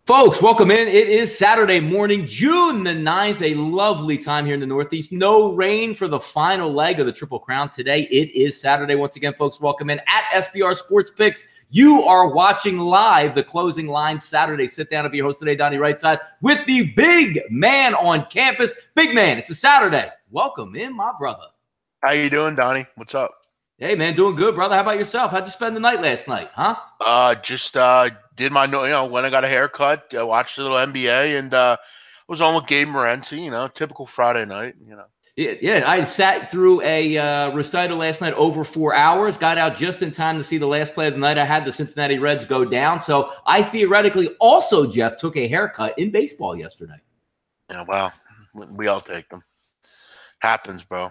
Folks, welcome in. It is Saturday morning, June the 9th, a lovely time here in the Northeast. No rain for the final leg of the Triple Crown today. It is Saturday. Once again, folks, welcome in at SBR Sports Picks. You are watching live the closing line Saturday. Sit down and be your host today, Donnie Rightside, with the big man on campus. Big man, it's a Saturday. Welcome in, my brother. How you doing, Donnie? What's up? Hey, man, doing good, brother. How about yourself? How'd you spend the night last night, huh? Just did my, when I got a haircut, watched a little NBA, and was on with Gabe Morency, typical Friday night, Yeah, I sat through a recital last night over 4 hours, got out just in time to see the last play of the night. I had the Cincinnati Reds go down, so I theoretically also, Jeff, took a haircut in baseball yesterday. Yeah, well, we all take them. Happens, bro.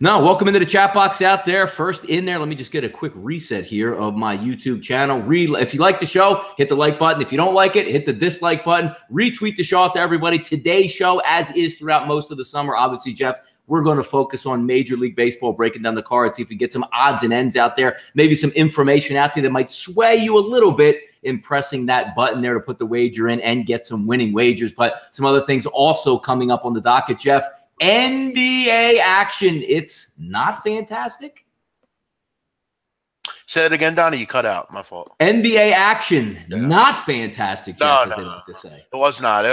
No, welcome into the chat box out there. First in there, let me just get a quick reset here of my YouTube channel. If you like the show, hit the like button. If you don't like it, hit the dislike button. Retweet the show out to everybody. Today's show, as is throughout most of the summer, obviously, Jeff, we're going to focus on Major League Baseball, breaking down the cards, see if we get some odds and ends out there, maybe some information out there that might sway you a little bit in pressing that button there to put the wager in and get some winning wagers. But some other things also coming up on the docket, Jeff. NBA action. It's not fantastic. Say it again, Donnie. You cut out. My fault. NBA action. Yeah. Not fantastic, Jeff, no, they like to say. It was not.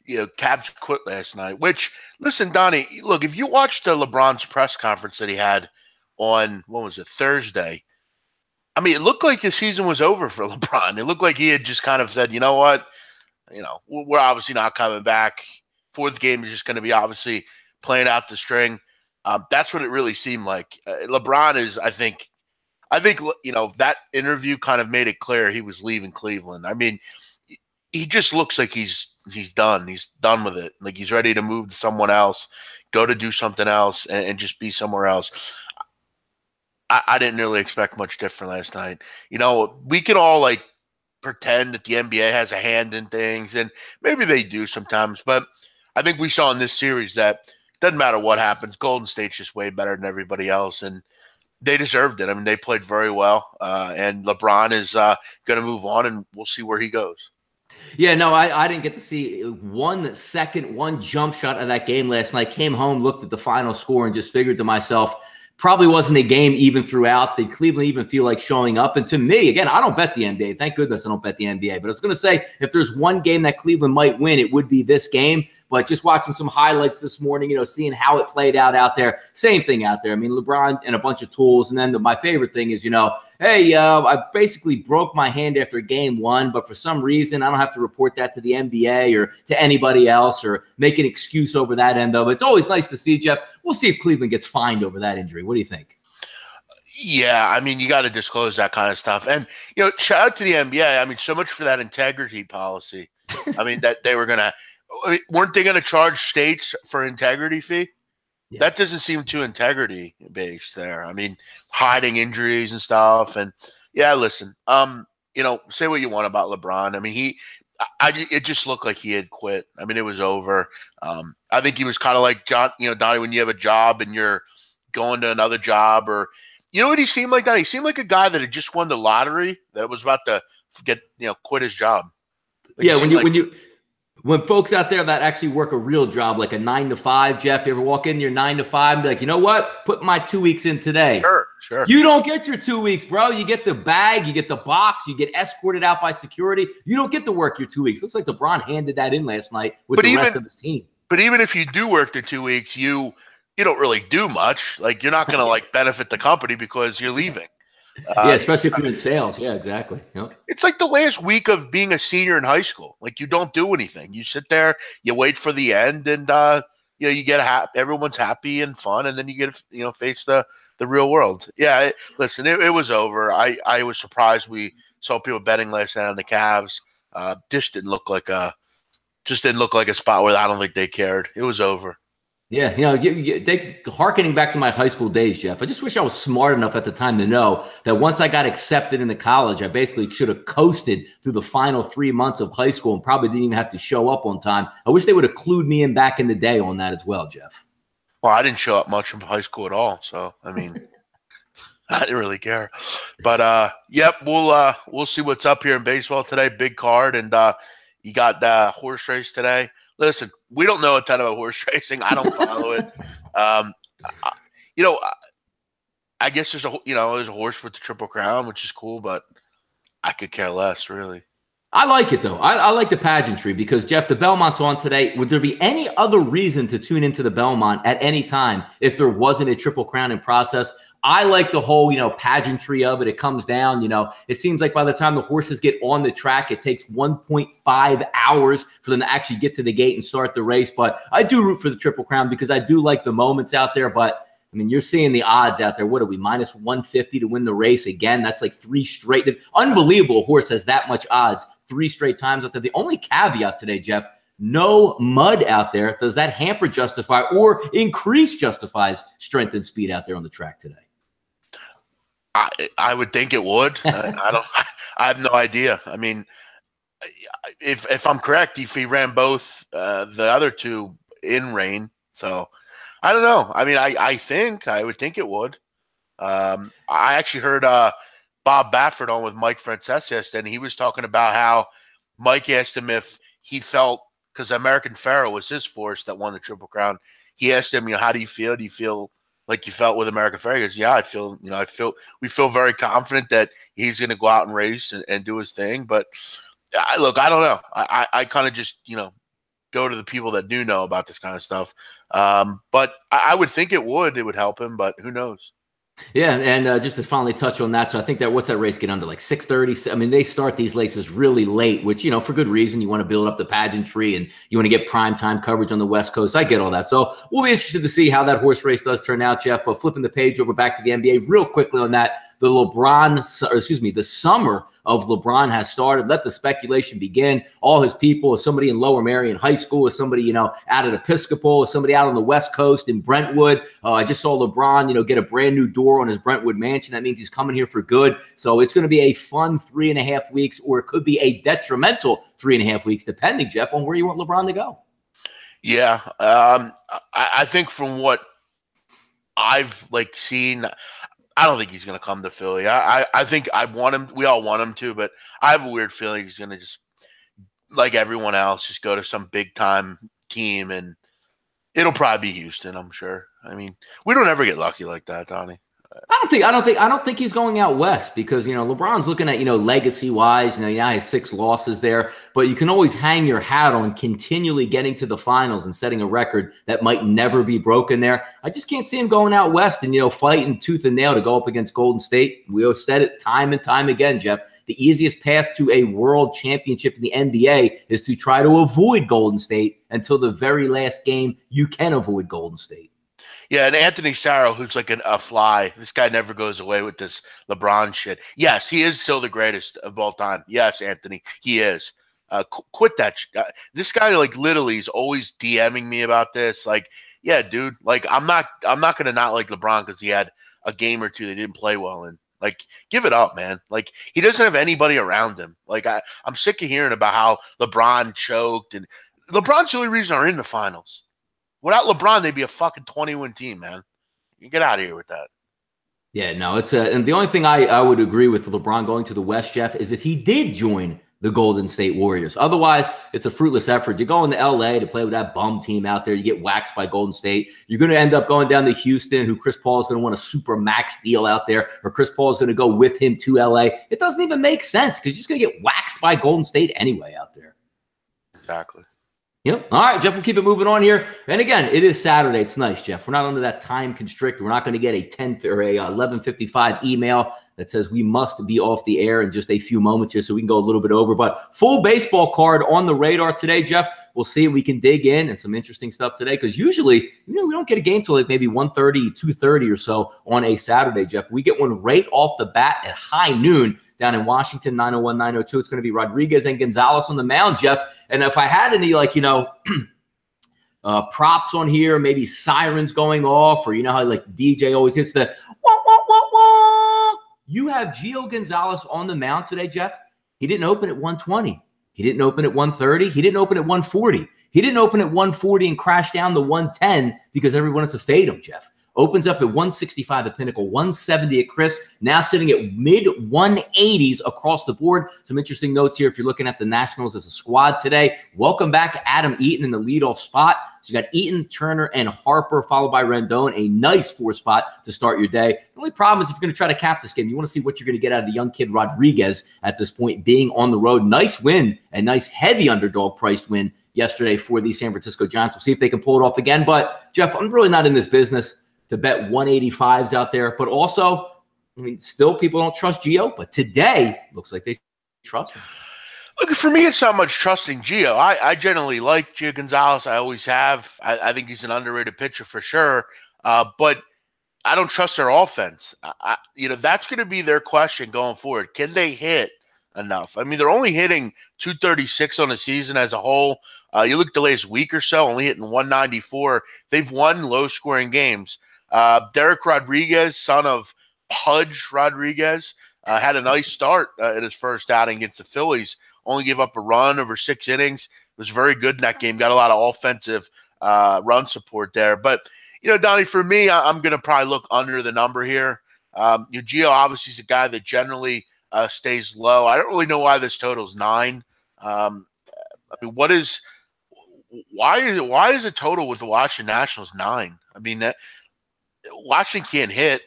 Cavs quit last night, which, listen, Donnie, look, if you watched LeBron's press conference that he had on, Thursday, I mean, it looked like the season was over for LeBron. It looked like he had just kind of said, you know what? We're obviously not coming back. Fourth game is just going to be obviously playing out the string. That's what it really seemed like. LeBron is, I think, that interview kind of made it clear he was leaving Cleveland. I mean, he just looks like he's done. He's done with it. Like he's ready to move to someone else, go to do something else, and just be somewhere else. I didn't really expect much different last night. We could all pretend that the NBA has a hand in things, and maybe they do sometimes, but I think we saw in this series that doesn't matter what happens. Golden State's just way better than everybody else, and they deserved it. I mean, they played very well, and LeBron is going to move on, and we'll see where he goes. Yeah, no, I didn't get to see one jump shot of that game last night. Came home, looked at the final score, and just figured to myself, probably wasn't a game even throughout. Did Cleveland even feel like showing up? And to me, again, I don't bet the NBA. Thank goodness I don't bet the NBA. But I was going to say, if there's one game that Cleveland might win, it would be this game. But just watching some highlights this morning, seeing how it played out there, same thing out there. I mean, LeBron and a bunch of tools. And then my favorite thing is, hey, I basically broke my hand after game one, but for some reason, I don't have to report that to the NBA or to anybody else or make an excuse over that end of it. It's always nice to see, Jeff. We'll see if Cleveland gets fined over that injury. What do you think? Yeah, I mean, you got to disclose that kind of stuff. And, shout out to the NBA. I mean, so much for that integrity policy. I mean, that they were going to – weren't they going to charge states for integrity fee? Yeah. That doesn't seem too integrity based there. I mean, hiding injuries and stuff. And yeah, listen, say what you want about LeBron. I mean, it just looked like he had quit. I mean, it was over. I think he was kind of like John, Donnie, when you have a job and you're going to another job, or what he seemed like, Donnie? He seemed like a guy that had just won the lottery that was about to quit his job. Yeah, when folks out there that actually work a real job, like a 9-to-5, Jeff, you ever walk in your 9-to-5 and be like, you know what? Put my 2 weeks in today. Sure. You don't get your 2 weeks, bro. You get the bag, you get the box, you get escorted out by security. You don't get to work your 2 weeks. Looks like LeBron handed that in last night with the rest of his team. But even if you do work the 2 weeks, you don't really do much. Like, you're not going to benefit the company because you're leaving. Yeah, especially if you're in sales. Yeah, exactly. Yep. It's like the last week of being a senior in high school. Like, you don't do anything. You sit there, you wait for the end, and you get everyone's happy and fun, and then you get face the real world. Yeah, listen, it was over. I was surprised we saw people betting last night on the Cavs. Just didn't look like a spot where I don't think they cared. It was over. Yeah, harkening back to my high school days, Jeff, I just wish I was smart enough at the time to know that once I got accepted into college, I basically should have coasted through the final 3 months of high school and probably didn't even have to show up on time. I wish they would have clued me in back in the day on that as well, Jeff. Well, I didn't show up much in high school at all. So, I mean, I didn't really care. But yep, we'll see what's up here in baseball today. Big card, and you got the horse race today. Listen, we don't know a ton about horse racing. I don't follow it. You know, I guess there's a horse with the Triple Crown, which is cool, but I could care less, really. I like it, though. I like the pageantry because, Jeff, the Belmont's on today. Would there be any other reason to tune into the Belmont at any time if there wasn't a Triple Crown in process? I like the whole, pageantry of it. It comes down, it seems like by the time the horses get on the track, it takes 1.5 hours for them to actually get to the gate and start the race. But I do root for the Triple Crown because I do like the moments out there. But I mean, you're seeing the odds out there. What are we, minus 150 to win the race again? That's like 3 straight. Unbelievable. A horse has that much odds 3 straight times out there. The only caveat today, Jeff, no mud out there. Does that hamper justify or increase justifies strength and speed out there on the track today? I would think it would. I have no idea. I mean, if I'm correct, if he ran both the other two in rain, so I don't know. I mean, I would think it would. I actually heard Bob Baffert on with Mike Francesa, and he was talking about how Mike asked him if he felt, because American Pharoah was his horse that won the Triple Crown. He asked him, how do you feel? Do you feel like you felt with American Pharoah? He goes, yeah, we feel very confident that he's going to go out and race and do his thing. But look, I don't know. I kind of just, go to the people that do know about this kind of stuff. But I would think it would help him, but who knows? Yeah, and just to finally touch on that, so I think that what's that race get under, like 6:30? I mean, they start these races really late, which, for good reason. You want to build up the pageantry and you want to get prime time coverage on the West Coast. I get all that. So we'll be interested to see how that horse race does turn out, Jeff. But flipping the page over back to the NBA real quickly on that, the summer of LeBron has started. Let the speculation begin. All his people, as somebody in Lower Merion High School, as somebody, out at Episcopal, as somebody out on the West Coast in Brentwood. I just saw LeBron, get a brand new door on his Brentwood mansion. That means he's coming here for good. So it's going to be a fun 3.5 weeks, or it could be a detrimental 3.5 weeks, depending, Jeff, on where you want LeBron to go. Yeah. I think from what I've seen, I don't think he's going to come to Philly. I think I want him. We all want him to, but I have a weird feeling he's going to just, like everyone else, just go to some big time team, and it'll probably be Houston, I'm sure. I mean, we don't ever get lucky like that, Donnie. I don't think he's going out west because, LeBron's looking at, legacy wise, he has 6 losses there, but you can always hang your hat on continually getting to the finals and setting a record that might never be broken there. I just can't see him going out west and, fighting tooth and nail to go up against Golden State. We always said it time and time again, Jeff. The easiest path to a world championship in the NBA is to try to avoid Golden State until the very last game. You can avoid Golden State. Yeah, and Anthony Sarro, who's like a fly. This guy never goes away with this LeBron shit. Yes, he is still the greatest of all time. Yes, Anthony, he is. Quit that. This guy, literally is always DMing me about this. Yeah, dude. I'm not going to not like LeBron because he had a game or two that didn't play well in. Give it up, man. He doesn't have anybody around him. I'm sick of hearing about how LeBron choked. And LeBron's the only reason they're in the finals. Without LeBron, they'd be a fucking 20-win team, man. You get out of here with that. Yeah, no, and the only thing I would agree with LeBron going to the West, Jeff, is if he did join the Golden State Warriors. Otherwise, it's a fruitless effort. You're going to LA to play with that bum team out there. You get waxed by Golden State. You're going to end up going down to Houston, who Chris Paul is going to want a super max deal out there, or Chris Paul is going to go with him to LA. It doesn't even make sense because you're just going to get waxed by Golden State anyway out there. Exactly. Yep. All right, Jeff, we'll keep it moving on here. And again, it is Saturday. It's nice, Jeff. We're not under that time constrict. We're not going to get a 10 or a 11:55 email that says we must be off the air in just a few moments here, so we can go a little bit over. But full baseball card on the radar today, Jeff. We'll see if we can dig in and some interesting stuff today because usually, we don't get a game till maybe 1:30, 2:30 or so on a Saturday, Jeff. We get one right off the bat at high noon down in Washington, 901, 902. It's going to be Rodriguez and Gonzalez on the mound, Jeff. And if I had any, props on here, maybe sirens going off, or how the DJ always hits the wah, wah, wah, wah. You have Gio Gonzalez on the mound today, Jeff. He didn't open at 120. He didn't open at 130. He didn't open at 140. He didn't open at 140 and crash down to 110 because everyone wants to fade him, Jeff. Opens up at 165 at Pinnacle, 170 at Chris, now sitting at mid-180s across the board. Some interesting notes here if you're looking at the Nationals as a squad today. Welcome back Adam Eaton in the leadoff spot. So you got Eaton, Turner, and Harper, followed by Rendon. A nice 4 spot to start your day. The only problem is if you're going to try to cap this game, you want to see what you're going to get out of the young kid Rodriguez at this point, being on the road. Nice win, a nice heavy underdog priced win yesterday for the San Francisco Giants. We'll see if they can pull it off again. But, Jeff, I'm really not in this business to bet 185s out there. But also, I mean, still people don't trust Gio. But today, looks like they trust him. Look, for me, it's not much trusting Gio. I generally like Gio Gonzalez. I always have. I think he's an underrated pitcher for sure. But I don't trust their offense. That's going to be their question going forward. Can they hit enough? I mean, they're only hitting 236 on the season as a whole. You look at the latest week or so, only hitting 194. They've won low-scoring games. Derek Rodriguez, son of Pudge Rodriguez, had a nice start in his first outing against the Phillies. Only gave up a run over 6 innings. Was very good in that game. Got a lot of offensive run support there. But, Donnie, for me, I'm going to probably look under the number here. Gio obviously is a guy that generally stays low. I don't really know why this total is 9. I mean, why is a total with the Washington Nationals 9? I mean, that Washington can't hit.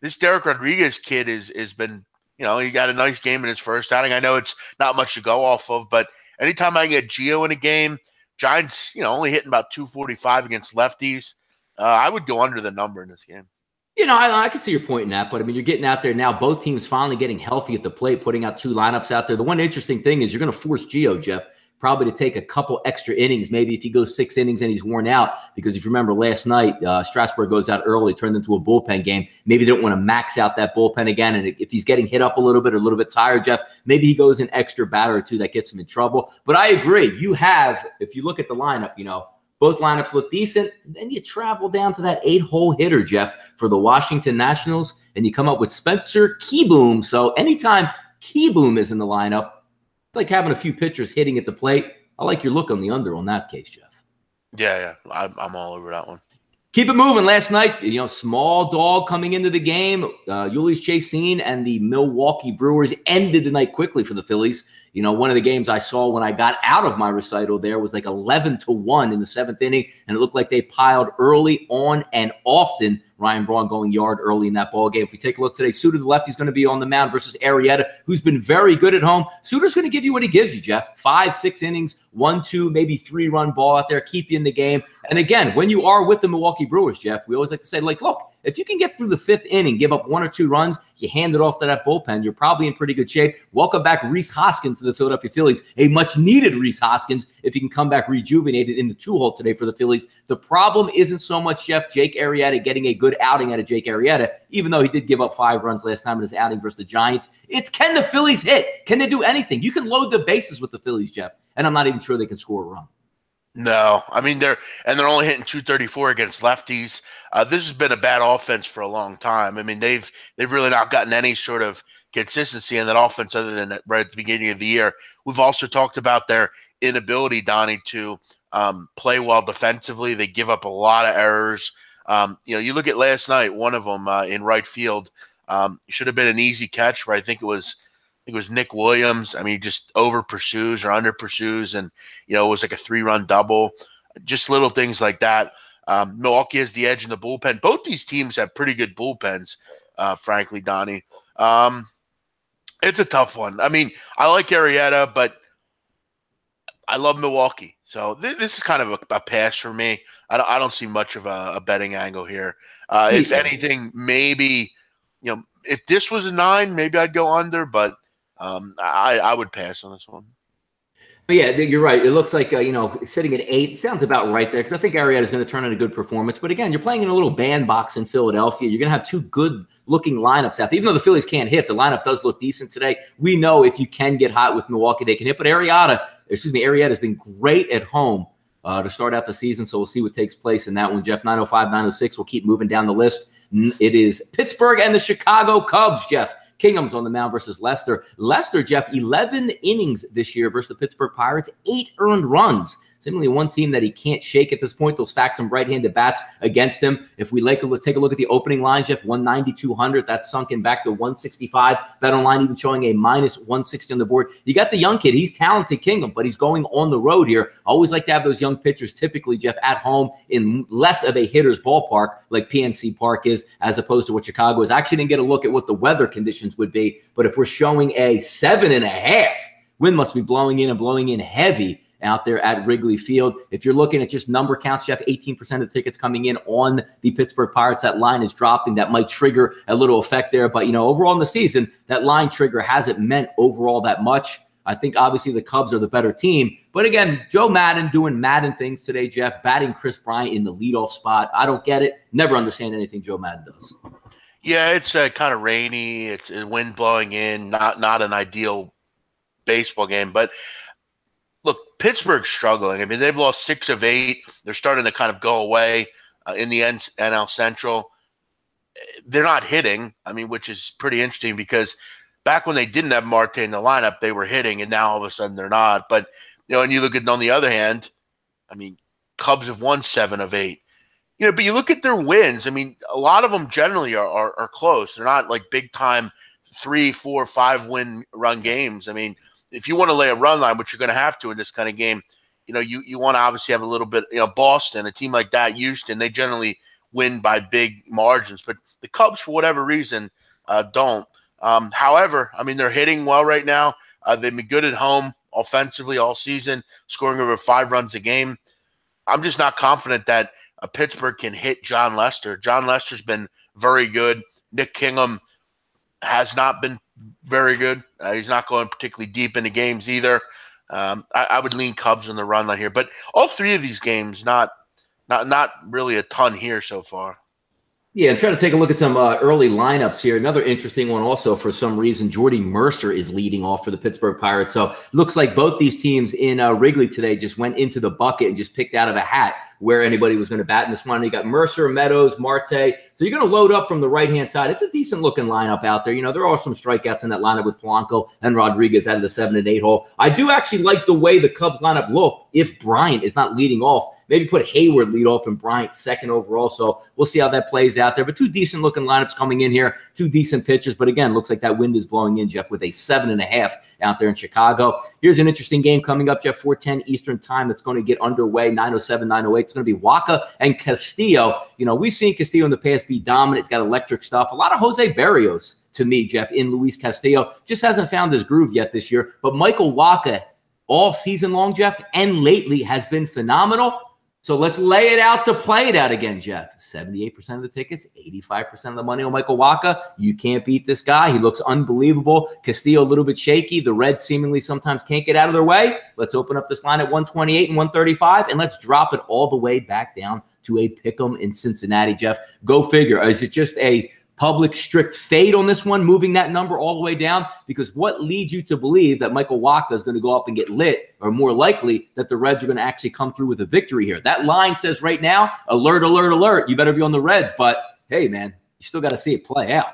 This Derek Rodriguez kid has been, he got a nice game in his first outing. I know it's not much to go off of, but anytime I get Gio in a game, Giants, only hitting about 245 against lefties, I would go under the number in this game. I can see your point in that, but I mean, you're getting out there now. Both teams finally getting healthy at the plate, putting out 2 lineups out there. The one interesting thing is you're going to force Gio, Jeff, probably to take a couple extra innings, maybe if he goes 6 innings and he's worn out. Because if you remember last night, Strasburg goes out early, turned into a bullpen game. Maybe they don't want to max out that bullpen again. And if he's getting hit up a little bit tired, Jeff, maybe he goes an extra batter or 2 that gets him in trouble. But I agree. If you look at the lineup, both lineups look decent. Then you travel down to that 8-hole hitter, Jeff, for the Washington Nationals, and you come up with Spencer Keyboom. So anytime Keyboom is in the lineup, it's like having a few pitchers hitting at the plate. I like your look on the under on that case, Jeff. Yeah. I'm all over that one. Keep it moving. Last night, small dog coming into the game. Ulysses Chaseen and the Milwaukee Brewers ended the night quickly for the Phillies. One of the games I saw when I got out of my recital there was like 11-1 in the 7th inning, and it looked like they piled early on and often. Ryan Braun going yard early in that ball game. If we take a look today, Suter, the lefty, is going to be on the mound versus Arrieta, who's been very good at home. Suter's going to give you what he gives you, Jeff. 5-6 innings, 1-2, maybe 3-run ball out there, keep you in the game. And again, when you are with the Milwaukee Brewers, Jeff, we always like to say, look, if you can get through the 5th inning, give up 1 or 2 runs, you hand it off to that bullpen, you're probably in pretty good shape. Welcome back Rhys Hoskins to the Philadelphia Phillies, a much-needed Rhys Hoskins, if he can come back rejuvenated in the 2-hole today for the Phillies. The problem isn't so much, Jeff, Jake Arrieta getting a good outing out of Jake Arrieta, even though he did give up 5 runs last time in his outing versus the Giants. It's can the Phillies hit? Can they do anything? You can load the bases with the Phillies, Jeff, and I'm not even sure they can score a run. No, I mean they're only hitting 234 against lefties. This has been a bad offense for a long time. I mean they've really not gotten any sort of consistency in that offense other than right at the beginning of the year. We've also talked about their inability, Donnie, to play well defensively. They give up a lot of errors. You look at last night, one of them in right field should have been an easy catch for I think it was Nick Williams. I mean, he just over pursues or under pursues, and it was like a 3-run double. Just little things like that. Milwaukee has the edge in the bullpen. Both these teams have pretty good bullpens, frankly, Donnie. It's a tough one. I mean, I like Arrieta, but I love Milwaukee. So this is kind of a pass for me. I don't see much of a betting angle here. If anything, maybe if this was a 9, maybe I'd go under, but I would pass on this one. But yeah, you're right. It looks like, sitting at 8 sounds about right there because I think Arrieta is going to turn in a good performance. But again, you're playing in a little bandbox in Philadelphia. You're going to have 2 good-looking lineups out there. Even though the Phillies can't hit, the lineup does look decent today. We know if you can get hot with Milwaukee, they can hit. But Arrieta has been great at home to start out the season. So we'll see what takes place in that one. Jeff, 905, 906. We'll keep moving down the list. It is Pittsburgh and the Chicago Cubs, Jeff. Kingham's on the mound versus Lester. Lester, Jeff, 11 innings this year versus the Pittsburgh Pirates, 8 earned runs. seemingly one team that he can't shake at this point. They'll stack some right-handed bats against him. If we take a look at the opening lines, Jeff, 190-200. That's sunken back to 165. Bet online even showing a minus 160 on the board. You got the young kid. He's talented kingdom, but he's going on the road here. Always like to have those young pitchers typically, Jeff, at home in less of a hitter's ballpark like PNC Park is, as opposed to what Chicago is. I actually didn't get a look at what the weather conditions would be, but if we're showing a 7.5, wind must be blowing in heavy out there at Wrigley Field. If you're looking at just number counts, Jeff, 18% of the tickets coming in on the Pittsburgh Pirates. That line is dropping. That might trigger a little effect there. But, overall in the season, that line trigger hasn't meant overall that much. I think obviously the Cubs are the better team. But again, Joe Madden doing Madden things today, Jeff, batting Chris Bryant in the leadoff spot. I don't get it. Never understand anything Joe Madden does. Yeah, it's kind of rainy. It's wind blowing in. Not an ideal baseball game. But look, Pittsburgh's struggling. I mean, they've lost 6 of 8. They're starting to kind of go away in the NL Central. They're not hitting, which is pretty interesting because back when they didn't have Marte in the lineup, they were hitting, and now all of a sudden they're not. But, and you look at, on the other hand, Cubs have won 7 of 8. But you look at their wins. A lot of them generally are close. They're not like big-time 3, 4, 5 win run games. If you want to lay a run line, which you're going to have to in this kind of game, you want to obviously have a little bit, Boston, a team like that, Houston, they generally win by big margins. But the Cubs, for whatever reason, don't. However, they're hitting well right now. They've been good at home offensively all season, scoring over 5 runs a game. I'm just not confident that Pittsburgh can hit John Lester. John Lester's been very good. Nick Kingham has not been very good. He's not going particularly deep into games either. I would lean Cubs on the run line here. But all 3 of these games, not really a ton here so far. Yeah, I'm trying to take a look at some early lineups here. Another interesting one also, for some reason, Jordy Mercer is leading off for the Pittsburgh Pirates. So looks like both these teams in Wrigley today just went into the bucket and just picked out of a hat where anybody was going to bat in this one. You got Mercer, Meadows, Marte. So you're going to load up from the right-hand side. It's a decent-looking lineup out there. There are some strikeouts in that lineup with Polanco and Rodriguez out of the 7 and 8 hole. I do actually like the way the Cubs lineup look if Bryant is not leading off. Maybe put Hayward lead off and Bryant second overall. So we'll see how that plays out there. But 2 decent-looking lineups coming in here, 2 decent pitchers. But again, looks like that wind is blowing in, Jeff, with a 7.5 out there in Chicago. Here's an interesting game coming up, Jeff, 4:10 Eastern time. That's going to get underway, 9:07, 9:08. It's going to be Waka and Castillo. We've seen Castillo in the past be dominant. It's got electric stuff. A lot of Jose Barrios to me, Jeff, in Luis Castillo. Just hasn't found his groove yet this year. But Michael Waka all season long, Jeff, and lately has been phenomenal. So let's lay it out to play it out again, Jeff. 78% of the tickets, 85% of the money on Michael Waka. You can't beat this guy. He looks unbelievable. Castillo a little bit shaky. The Reds seemingly sometimes can't get out of their way. Let's open up this line at 128 and 135, and let's drop it all the way back down to a pick'em in Cincinnati, Jeff. Go figure. Is it just a public strict fade on this one, moving that number all the way down? Because what leads you to believe that Michael Waka is going to go up and get lit, or more likely that the Reds are going to actually come through with a victory here? That line says right now, alert, alert, alert. You better be on the Reds. But hey, man, you still got to see it play out.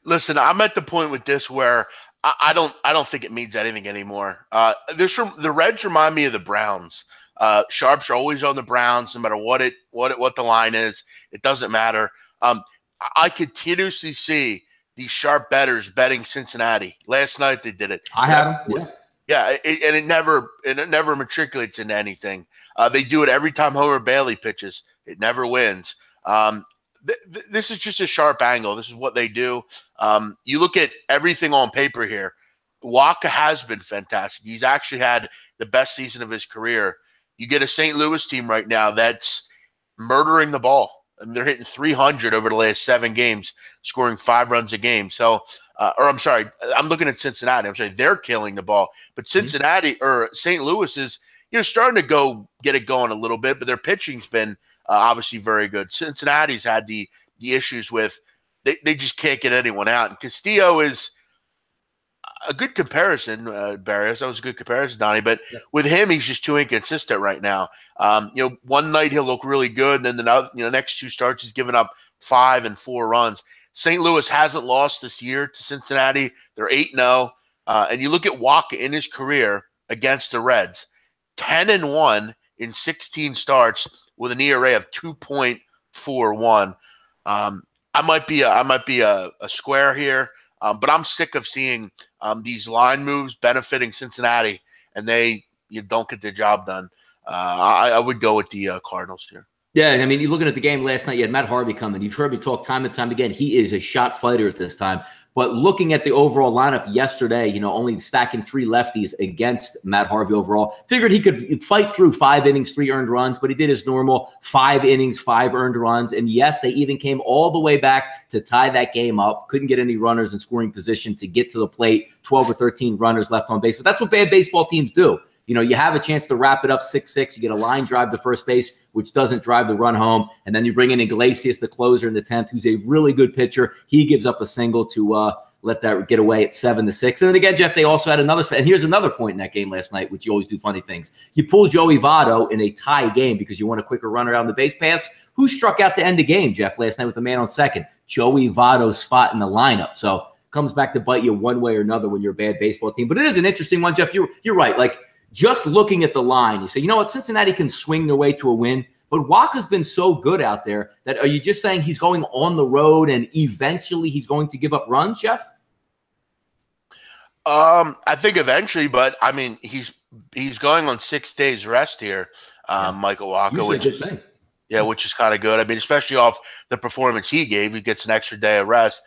Listen, I'm at the point with this where I don't think it means anything anymore. The Reds remind me of the Browns. Sharps are always on the Browns, no matter what the line is. It doesn't matter. I continuously see these sharp bettors betting Cincinnati. Last night they did it. I have them. Yeah, and it never matriculates into anything. They do it every time Homer Bailey pitches. It never wins. This is just a sharp angle. This is what they do. You look at everything on paper here. Waka has been fantastic. He's actually had the best season of his career. You get a St. Louis team right now that's murdering the ball. And they're hitting 300 over the last 7 games, scoring 5 runs a game. So, I'm sorry, I'm looking at Cincinnati. I'm sorry, they're killing the ball. But Cincinnati or St. Louis is, starting to get it going a little bit, but their pitching's been obviously very good. Cincinnati's had the issues with they just can't get anyone out. And Castillo is a good comparison, Barrios. That was a good comparison, Donnie. But with him, he's just too inconsistent right now. One night he'll look really good, and then the next 2 starts he's giving up 5 and 4 runs. St. Louis hasn't lost this year to Cincinnati. They're 8-0. And you look at Waka in his career against the Reds, 10-1 in 16 starts with an ERA of 2.41. I might be a square here, but I'm sick of seeing these line moves benefiting Cincinnati, and you don't get their job done. I would go with the Cardinals here. Yeah, I mean, you're looking at the game last night, you had Matt Harvey coming. You've heard me talk time and time again. He is a shot fighter at this time. But looking at the overall lineup yesterday, only stacking 3 lefties against Matt Harvey overall, figured he could fight through 5 innings, 3 earned runs, but he did his normal 5 innings, 5 earned runs. And yes, they even came all the way back to tie that game up. Couldn't get any runners in scoring position to get to the plate, 12 or 13 runners left on base. But that's what bad baseball teams do. You have a chance to wrap it up 6-6. You get a line drive to first base, which doesn't drive the run home. And then you bring in Iglesias, the closer in the 10th, who's a really good pitcher. He gives up a single to let that get away at 7-6. And then again, Jeff, they also had another. And here's another point in that game last night, which you always do funny things. You pull Joey Votto in a tie game because you want a quicker run around the base pass. Who struck out to end the game, Jeff, last night with the man on second? Joey Votto's spot in the lineup. So comes back to bite you one way or another when you're a bad baseball team. But it is an interesting one, Jeff. You're right. Like, just looking at the line, you say, you know what, Cincinnati can swing their way to a win, but Waka's been so good out there that are you just saying he's going on the road and eventually he's going to give up runs, Jeff? I think eventually, but I mean, he's going on 6 days rest here, Michael Waka, which is kind of good. I mean, especially off the performance he gave, he gets an extra day of rest.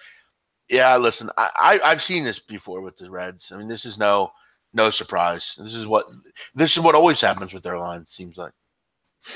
Yeah, listen, I've seen this before with the Reds. I mean, this is no surprise. This is what always happens with their line, it seems like.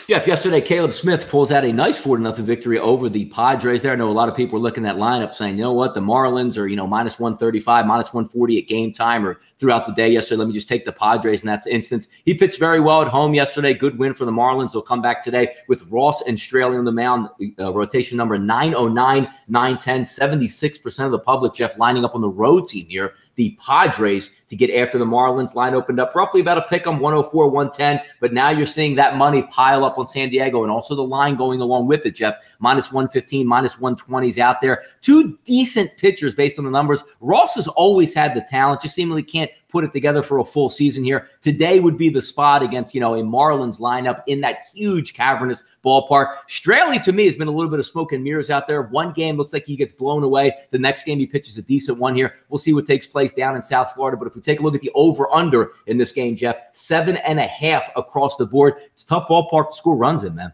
Jeff, yesterday, Caleb Smith pulls out a nice 4-0 victory over the Padres there. I know a lot of people were looking at that lineup saying, you know what, the Marlins are, minus 135, minus 140 at game time or throughout the day yesterday. Let me just take the Padres in that instance. He pitched very well at home yesterday. Good win for the Marlins. They'll come back today with Ross and Straley on the mound. Rotation number 909, 910, 76% of the public, Jeff, lining up on the road team here. The Padres to get after the Marlins. Line opened up roughly about a pick 'em, 104, 110. But now you're seeing that money pile up on San Diego and also the line going along with it, Jeff. Minus 115, minus 120s out there. 2 decent pitchers based on the numbers. Ross has always had the talent, just seemingly can't put it together for a full season here. Today would be the spot against, a Marlins lineup in that huge cavernous ballpark. Straley, to me, has been a little bit of smoke and mirrors out there. One game looks like he gets blown away. The next game he pitches a decent one here. We'll see what takes place down in South Florida. But if we take a look at the over-under in this game, Jeff, 7.5 across the board. It's a tough ballpark to score runs in, man.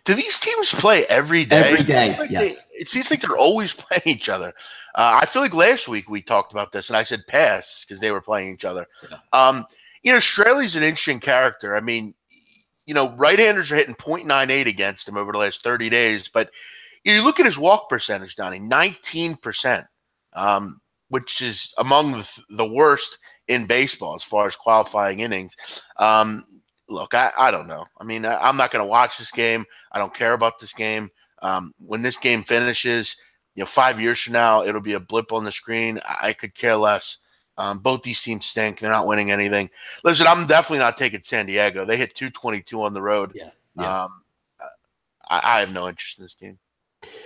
Do these teams play every day? Every day, yes. It seems like they're always playing each other. I feel like last week we talked about this, and I said pass because they were playing each other. Yeah. Straley's an interesting character. I mean, right-handers are hitting .98 against him over the last 30 days, but you look at his walk percentage, Donnie, 19%, which is among the worst in baseball as far as qualifying innings. Look, I don't know. I mean, I'm not going to watch this game. I don't care about this game. When this game finishes, 5 years from now, it'll be a blip on the screen. I could care less. Both these teams stink. They're not winning anything. Listen, I'm definitely not taking San Diego. They hit 222 on the road. Yeah. I have no interest in this game.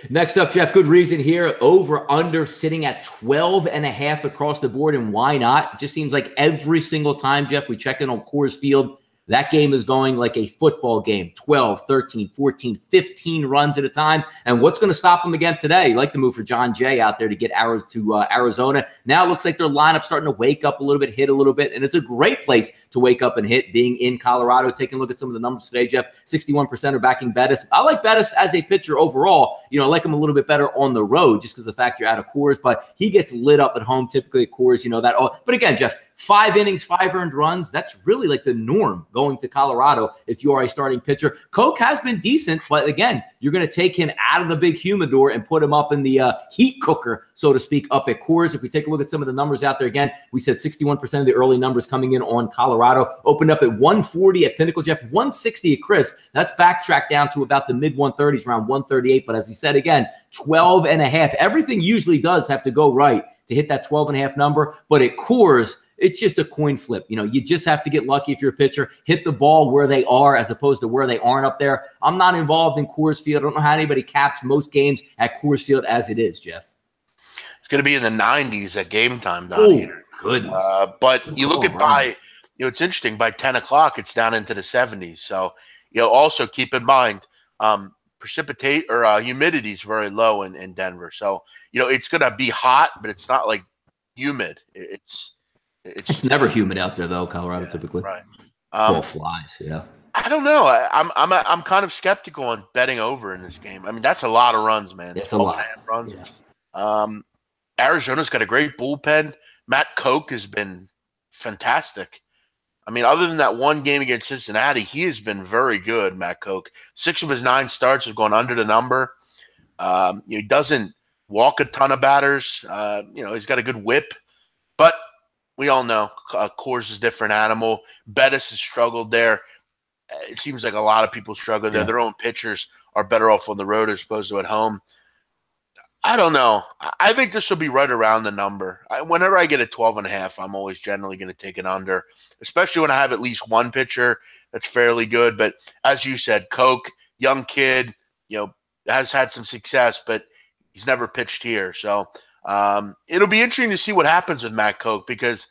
Next up, Jeff, good reason here. Over under sitting at 12.5 across the board. And why not? It just seems like every single time, Jeff, we check in on Coors Field, that game is going like a football game, 12, 13, 14, 15 runs at a time. And what's going to stop them again today? You like to move for John Jay out there to get arrows to Arizona. Now it looks like their lineup starting to wake up a little bit, hit a little bit. And it's a great place to wake up and hit, being in Colorado. Taking a look at some of the numbers today, Jeff, 61% are backing Bettis. I like Bettis as a pitcher overall. I like him a little bit better on the road just because of the fact you're out of Coors. But he gets lit up at home, typically at Coors, that. But again, Jeff, 5 innings, 5 earned runs. That's really like the norm going to Colorado if you are a starting pitcher. Coke has been decent, but again, you're going to take him out of the big humidor and put him up in the heat cooker, so to speak, up at Coors. If we take a look at some of the numbers out there, again, we said 61% of the early numbers coming in on Colorado. Opened up at 140 at Pinnacle, Jeff, 160 at Chris. That's backtracked down to about the mid-130s, around 138. But as he said, again, 12.5. Everything usually does have to go right to hit that 12.5 number. But at Coors, it's just a coin flip. You just have to get lucky if you're a pitcher, hit the ball where they are as opposed to where they aren't up there. I'm not involved in Coors Field. I don't know how anybody caps most games at Coors Field as it is, Jeff. It's going to be in the 90s at game time, Donnie. Oh, goodness. But you look at it's interesting. By 10 o'clock, it's down into the 70s. So, also keep in mind, humidity is very low in Denver. So, it's going to be hot, but it's not like humid. It's never humid out there though, Colorado typically. Right. All flies. Yeah. I don't know. I'm kind of skeptical on betting over in this game. I mean, that's a lot of runs, man. It's a lot. Runs. Yeah. Arizona's got a great bullpen. Matt Koch has been fantastic. I mean, other than that one game against Cincinnati, he has been very good, Matt Koch. 6 of his 9 starts have gone under the number. He doesn't walk a ton of batters. He's got a good whip. But we all know Coors is a different animal. Bettis has struggled there. It seems like a lot of people struggle there. Their own pitchers are better off on the road as opposed to at home. I don't know. I think this will be right around the number. Whenever I get a 12.5, I'm always generally going to take it under, especially when I have at least one pitcher that's fairly good. But as you said, Koch, young kid, has had some success, but he's never pitched here. So it'll be interesting to see what happens with Matt Koch because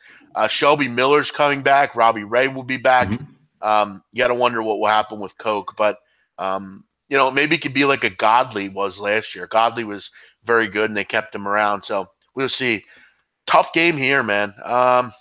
Shelby Miller's coming back. Robbie Ray will be back. Mm-hmm. You got to wonder what will happen with Koch. But, maybe it could be like a Godley was last year. Godley was very good, and they kept him around. So we'll see. Tough game here, man. I'll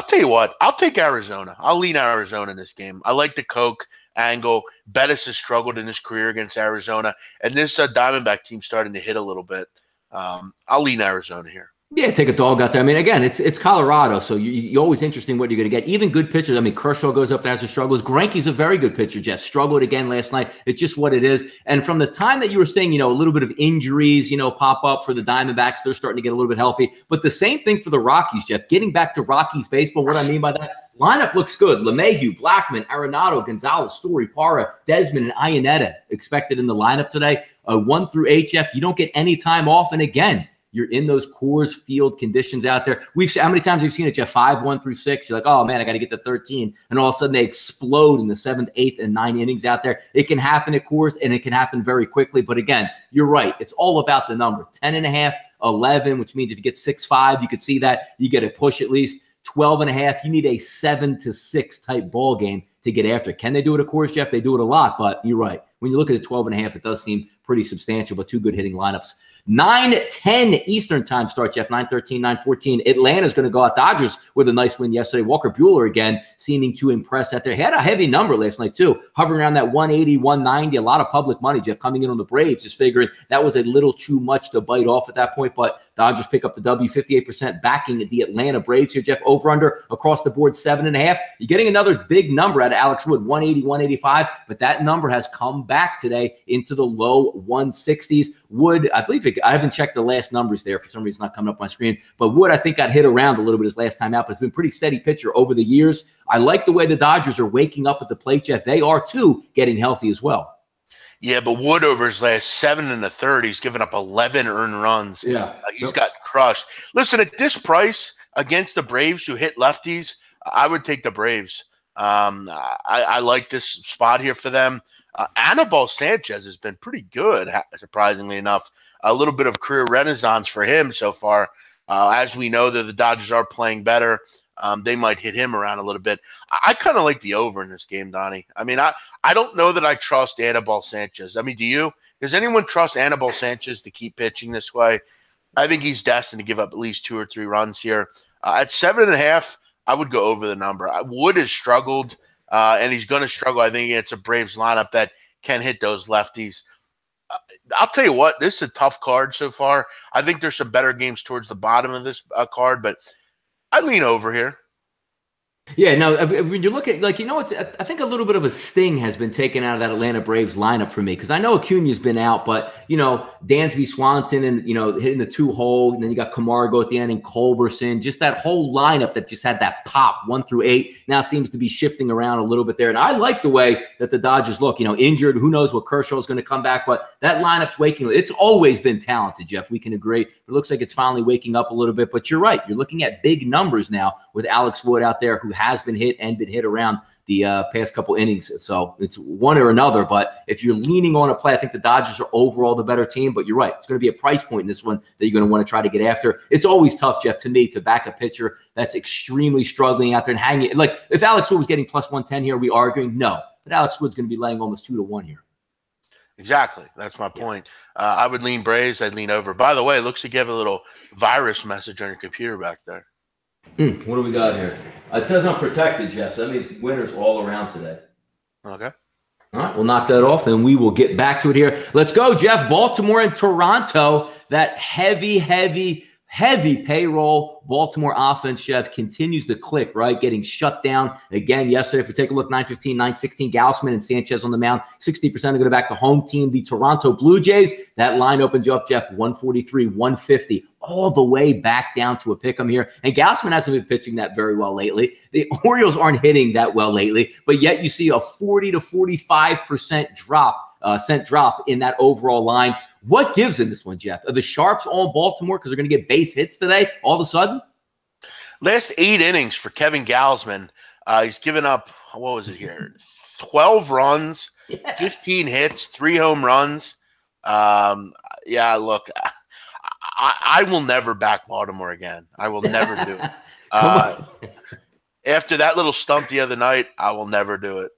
tell you what. I'll take Arizona. I'll lean Arizona in this game. I like the Koch angle. Bettis has struggled in his career against Arizona, and this Diamondback team starting to hit a little bit. I'll lean Arizona here. Yeah, take a dog out there. I mean, again, it's Colorado, so you're always interesting what you're going to get. Even good pitchers. I mean, Kershaw goes up there, has a struggles. Greinke's a very good pitcher, Jeff. Struggled again last night. It's just what it is. And from the time that you were saying, a little bit of injuries, pop up for the Diamondbacks, they're starting to get a little bit healthy. But the same thing for the Rockies, Jeff. Getting back to Rockies baseball, what I mean by that, lineup looks good. LeMahieu, Blackmon, Arenado, Gonzalez, Story, Parra, Desmond, and Iannetta expected in the lineup today. 1 through 8, Jeff. You don't get any time off. And again, you're in those Coors Field conditions out there. How many times have you seen it, Jeff? 5, 1 through 6. You're like, oh, man, I got to get to 13. And all of a sudden they explode in the 7th, 8th, and 9th innings out there. It can happen at Coors, and it can happen very quickly. But again, you're right. It's all about the number. 10.5, 11, which means if you get 6-5, you could see that. You get a push at least. 12.5, you need a 7-6 type ball game to get after. Can they do it at Coors, Jeff? They do it a lot, but you're right. When you look at the 12.5, it does seem pretty substantial, but 2 good hitting lineups. 9:10 Eastern time start, Jeff. 9:13, 9:14. Atlanta's going to go out. Dodgers with a nice win yesterday. Walker Buehler again seeming to impress out there. He had a heavy number last night too, hovering around that 180, 190. A lot of public money, Jeff, coming in on the Braves, just figuring that was a little too much to bite off at that point. But Dodgers pick up the W, 58% backing the Atlanta Braves here, Jeff. Over under across the board, 7.5. You're getting another big number out of Alex Wood, 180, 185. But that number has come back today into the low 160s. Wood, I believe I haven't checked the last numbers there. For some reason, not coming up on my screen. But Wood, I think, got hit around a little bit his last time out, but it's been a pretty steady pitcher over the years. I like the way the Dodgers are waking up at the plate, Jeff. They are, too, getting healthy as well. Yeah, but Wood over his last 7 1/3, he's given up 11 earned runs. Yeah. He's gotten crushed. Listen, at this price against the Braves who hit lefties, I would take the Braves. I like this spot here for them. Anibal Sanchez has been pretty good, surprisingly enough. A little bit of career renaissance for him so far. As we know that the Dodgers are playing better, they might hit him around a little bit. I kind of like the over in this game, Donnie. I mean, I don't know that I trust Anibal Sanchez. I mean, do you? Does anyone trust Anibal Sanchez to keep pitching this way? I think he's destined to give up at least 2 or 3 runs here. At 7.5, I would go over the number. Wood has struggled. And he's going to struggle, I think, against a Braves lineup that can hit those lefties. I'll tell you what, this is a tough card so far. I think there's some better games towards the bottom of this card, but I lean over here. Yeah, no, when you look at, I think a little bit of a sting has been taken out of that Atlanta Braves lineup for me because I know Acuna's been out, but, Dansby Swanson and, hitting the 2-hole, and then you got Camargo at the end and Culberson, just that whole lineup that just had that pop 1 through 8 now seems to be shifting around a little bit there. And I like the way that the Dodgers look, injured, who knows what Kershaw is going to come back, but that lineup's waking. It's always been talented, Jeff. We can agree. It looks like it's finally waking up a little bit, but you're right. You're looking at big numbers now with Alex Wood out there who has been hit and been hit around the past couple innings. So it's one or another. But if you're leaning on a play, I think the Dodgers are overall the better team. But you're right. It's going to be a price point in this one that you're going to want to try to get after. It's always tough, Jeff, to me, to back a pitcher that's extremely struggling out there and hanging. Like if Alex Wood was getting plus 110 here, are we arguing? No. But Alex Wood's going to be laying almost 2-1 here. Exactly. That's my point. I would lean Braves. I'd lean over. By the way, it looks like you have a little virus message on your computer back there. What do we got here? It says I'm protected, Jeff. So that means winners all around today. Okay. All right, we'll knock that off, and we will get back to it here. Let's go, Jeff. Baltimore and Toronto. That heavy payroll Baltimore offense, Jeff, continues to click, right? Getting shut down again yesterday. If we take a look, 9-15, 9-16, Gausman and Sanchez on the mound. 60% are going to back the home team. The Toronto Blue Jays, that line opens you up, Jeff, 143, 150, all the way back down to a pick-em here. And Gausman hasn't been pitching that very well lately. The Orioles aren't hitting that well lately, but yet you see a 40 to 45% drop in that overall line. What gives in this one, Jeff? Are the Sharps all in Baltimore because they're going to get base hits today all of a sudden? Last 8 innings for Kevin Gausman. He's given up, what was it here? 12 runs, 15 hits, 3 home runs. Yeah, look, I will never back Baltimore again. I will never do it. After that little stump the other night, I will never do it.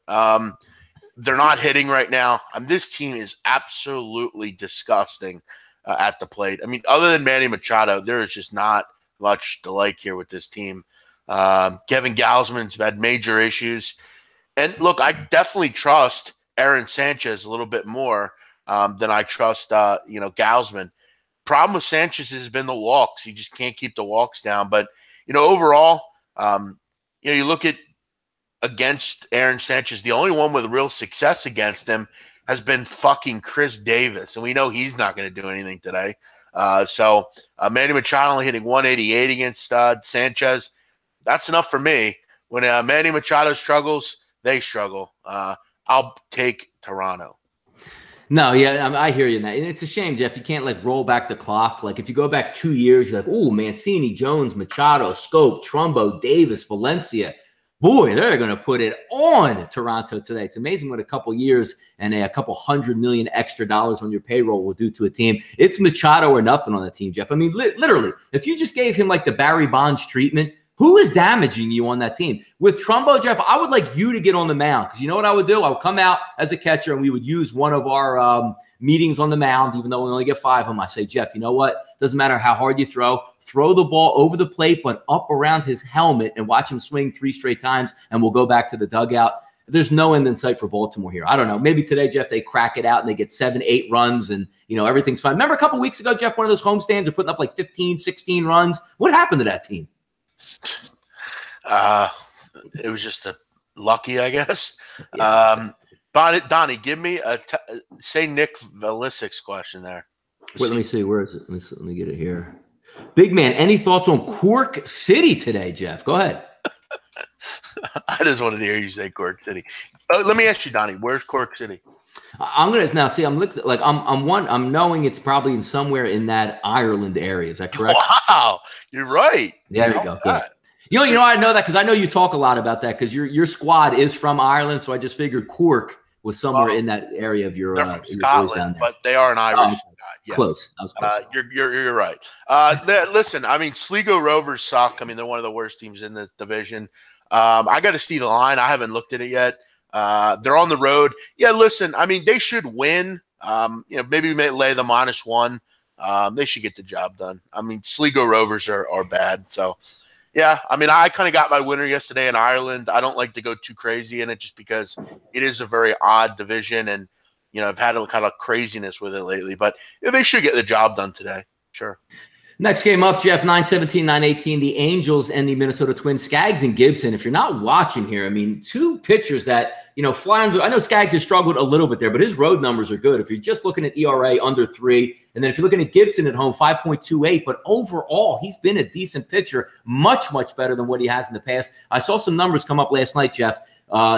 They're not hitting right now. This team is absolutely disgusting at the plate. Other than Manny Machado, there is just not much to like here with this team. Kevin Gausman's had major issues. And look, I definitely trust Aaron Sanchez a little bit more than I trust Gausman. Problem with Sanchez has been the walks. He just can't keep the walks down. But, overall, you look at against Aaron Sanchez, the only one with real success against him has been fucking Chris Davis. And we know he's not going to do anything today. So Manny Machado only hitting 188 against Sanchez. That's enough for me. When Manny Machado struggles, they struggle. I'll take Toronto. No, yeah, I hear you now. And it's a shame, Jeff. You can't roll back the clock. Like if you go back 2 years, you're like, oh, Mancini, Jones, Machado, Scope, Trumbo, Davis, Valencia. Boy, they're going to put it on Toronto today. It's amazing what a couple years and a couple $100 million extra dollars on your payroll will do to a team. It's Machado or nothing on the team, Jeff. Literally, if you just gave him the Barry Bonds treatment, who is damaging you on that team? With Trumbo, Jeff, I would like you to get on the mound because you know what I would do? I would come out as a catcher and we would use one of our meetings on the mound, even though we only get 5 of them. I say, Jeff, you know what? Doesn't matter how hard you throw the ball over the plate, but up around his helmet and watch him swing 3 straight times, and we'll go back to the dugout. There's no end in sight for Baltimore here. I don't know. Maybe today, Jeff, they crack it out and they get 7, 8 runs and, everything's fine. Remember a couple weeks ago, Jeff, one of those homestands are putting up 15, 16 runs. What happened to that team? It was just lucky, I guess. Yeah. Donnie, give me say Nick Velisic's question there. Wait, let me see. Where is it? Let me get it here. Big man, any thoughts on Cork City today, Jeff? Go ahead. I just wanted to hear you say Cork City. Let me ask you, Donnie, where's Cork City? I'm gonna now see. I'm looking I'm knowing it's probably in somewhere in that Ireland area. Is that correct? Wow, you're right. There you go. Good. You know, I know that because I know you talk a lot about that because your squad is from Ireland. So I just figured Cork was somewhere in that area of your. They're from Scotland, but they are an Irish guy. Yes. Close. That was close. You're right. Listen, Sligo Rovers suck. They're one of the worst teams in this division. I got to see the line. I haven't looked at it yet. They're on the road. Yeah, listen, they should win. Maybe we may lay the -1. They should get the job done. Sligo Rovers are bad. So, yeah, I kind of got my winner yesterday in Ireland. I don't like to go too crazy in it just because it is a very odd division. And, I've had a kind of craziness with it lately. But they should get the job done today. Sure. Next game up, Jeff, 9-17, 9-18, the Angels and the Minnesota Twins, Skaggs and Gibson. If you're not watching here, 2 pitchers that fly under. I know Skaggs has struggled a little bit there, but his road numbers are good. If you're just looking at ERA under 3, and then if you're looking at Gibson at home, 5.28, but overall, he's been a decent pitcher, much, much better than what he has in the past. I saw some numbers come up last night, Jeff.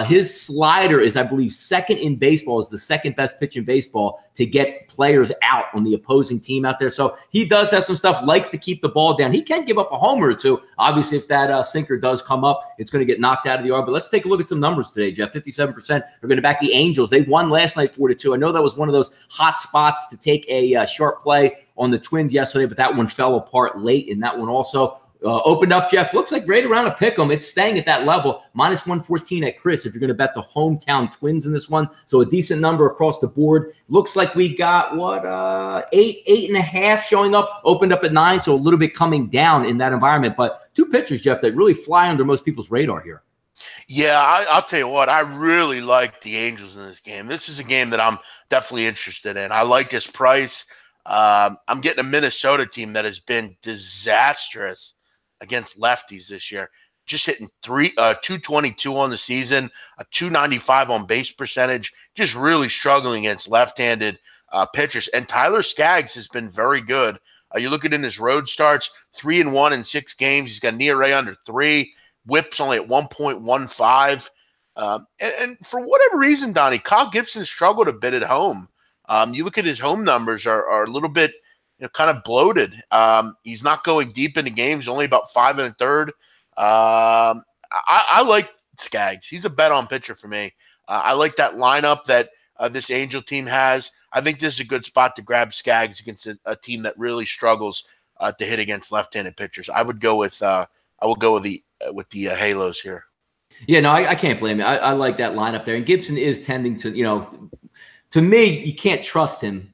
His slider is, I believe, second in baseball, is the second best pitch in baseball to get players out on the opposing team out there. So he does have some stuff, likes to keep the ball down. He can give up a homer or two. Obviously, if that sinker does come up, it's going to get knocked out of the yard. But let's take a look at some numbers today, Jeff. 57% are going to back the Angels. They won last night 4-2. I know that was one of those hot spots to take a sharp play on the Twins yesterday, but that one fell apart late in that one also. Opened up, Jeff. Looks like right around a pick 'em. It's staying at that level. -114 at Chris if you're going to bet the hometown Twins in this one. So a decent number across the board. Looks like we got, 8.5 showing up. Opened up at 9, so a little bit coming down in that environment. But two pitchers, Jeff, that really fly under most people's radar here. Yeah, I'll tell you what. I really like the Angels in this game. This is a game that I'm definitely interested in. I like this price. I'm getting a Minnesota team that has been disastrous against lefties this year, just hitting 222 on the season, a 295 on base percentage, just really struggling against left-handed pitchers. And Tyler Skaggs has been very good. You look at in his road starts, 3-1 in 6 games. He's got an ERA under 3, whip's only at 1.15. And for whatever reason, Donnie, Kyle Gibson struggled a bit at home. You look at his home numbers are a little bit kind of bloated. He's not going deep into games, only about 5 1/3. I like Skaggs. He's a bet on pitcher for me. I like that lineup that this Angel team has. I think this is a good spot to grab Skaggs against a team that really struggles to hit against left-handed pitchers. I would go with the Halos here. Yeah, no, I can't blame you. I like that lineup there. And Gibson is tending to, to me, you can't trust him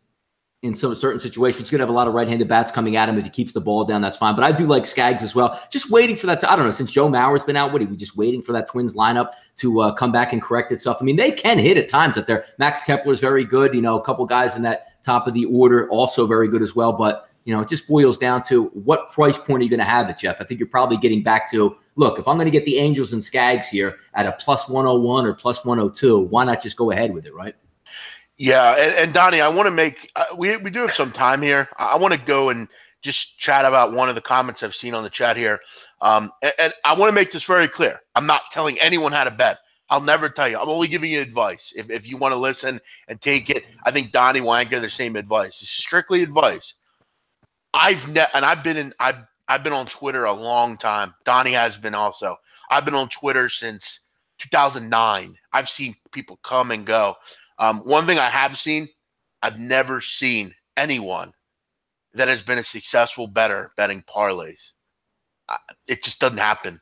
in some certain situations. He's going to have a lot of right-handed bats coming at him. If he keeps the ball down, that's fine. But I do like Skaggs as well. Just waiting for that. I don't know, since Joe Mauer's been out, what are we just waiting for that Twins lineup to come back and correct itself? I mean, they can hit at times out there. Max Kepler's very good. A couple guys in that top of the order also very good as well. But, it just boils down to what price point are you going to have it, Jeff? I think you're probably getting back to, look, if I'm going to get the Angels and Skaggs here at a +101 or +102, why not just go ahead with it, right? Yeah, and Donnie, I want to make we do have some time here. I want to go and just chat about one of the comments I've seen on the chat here. And I want to make this very clear. I'm not telling anyone how to bet. I'll never tell you. I'm only giving you advice. If you want to listen and take it, I think Donnie will give the same advice. It's strictly advice. I've been on Twitter a long time. Donnie has been also. I've been on Twitter since 2009. I've seen people come and go. One thing I have seen, I've never seen anyone that has been a successful bettor betting parlays. It just doesn't happen.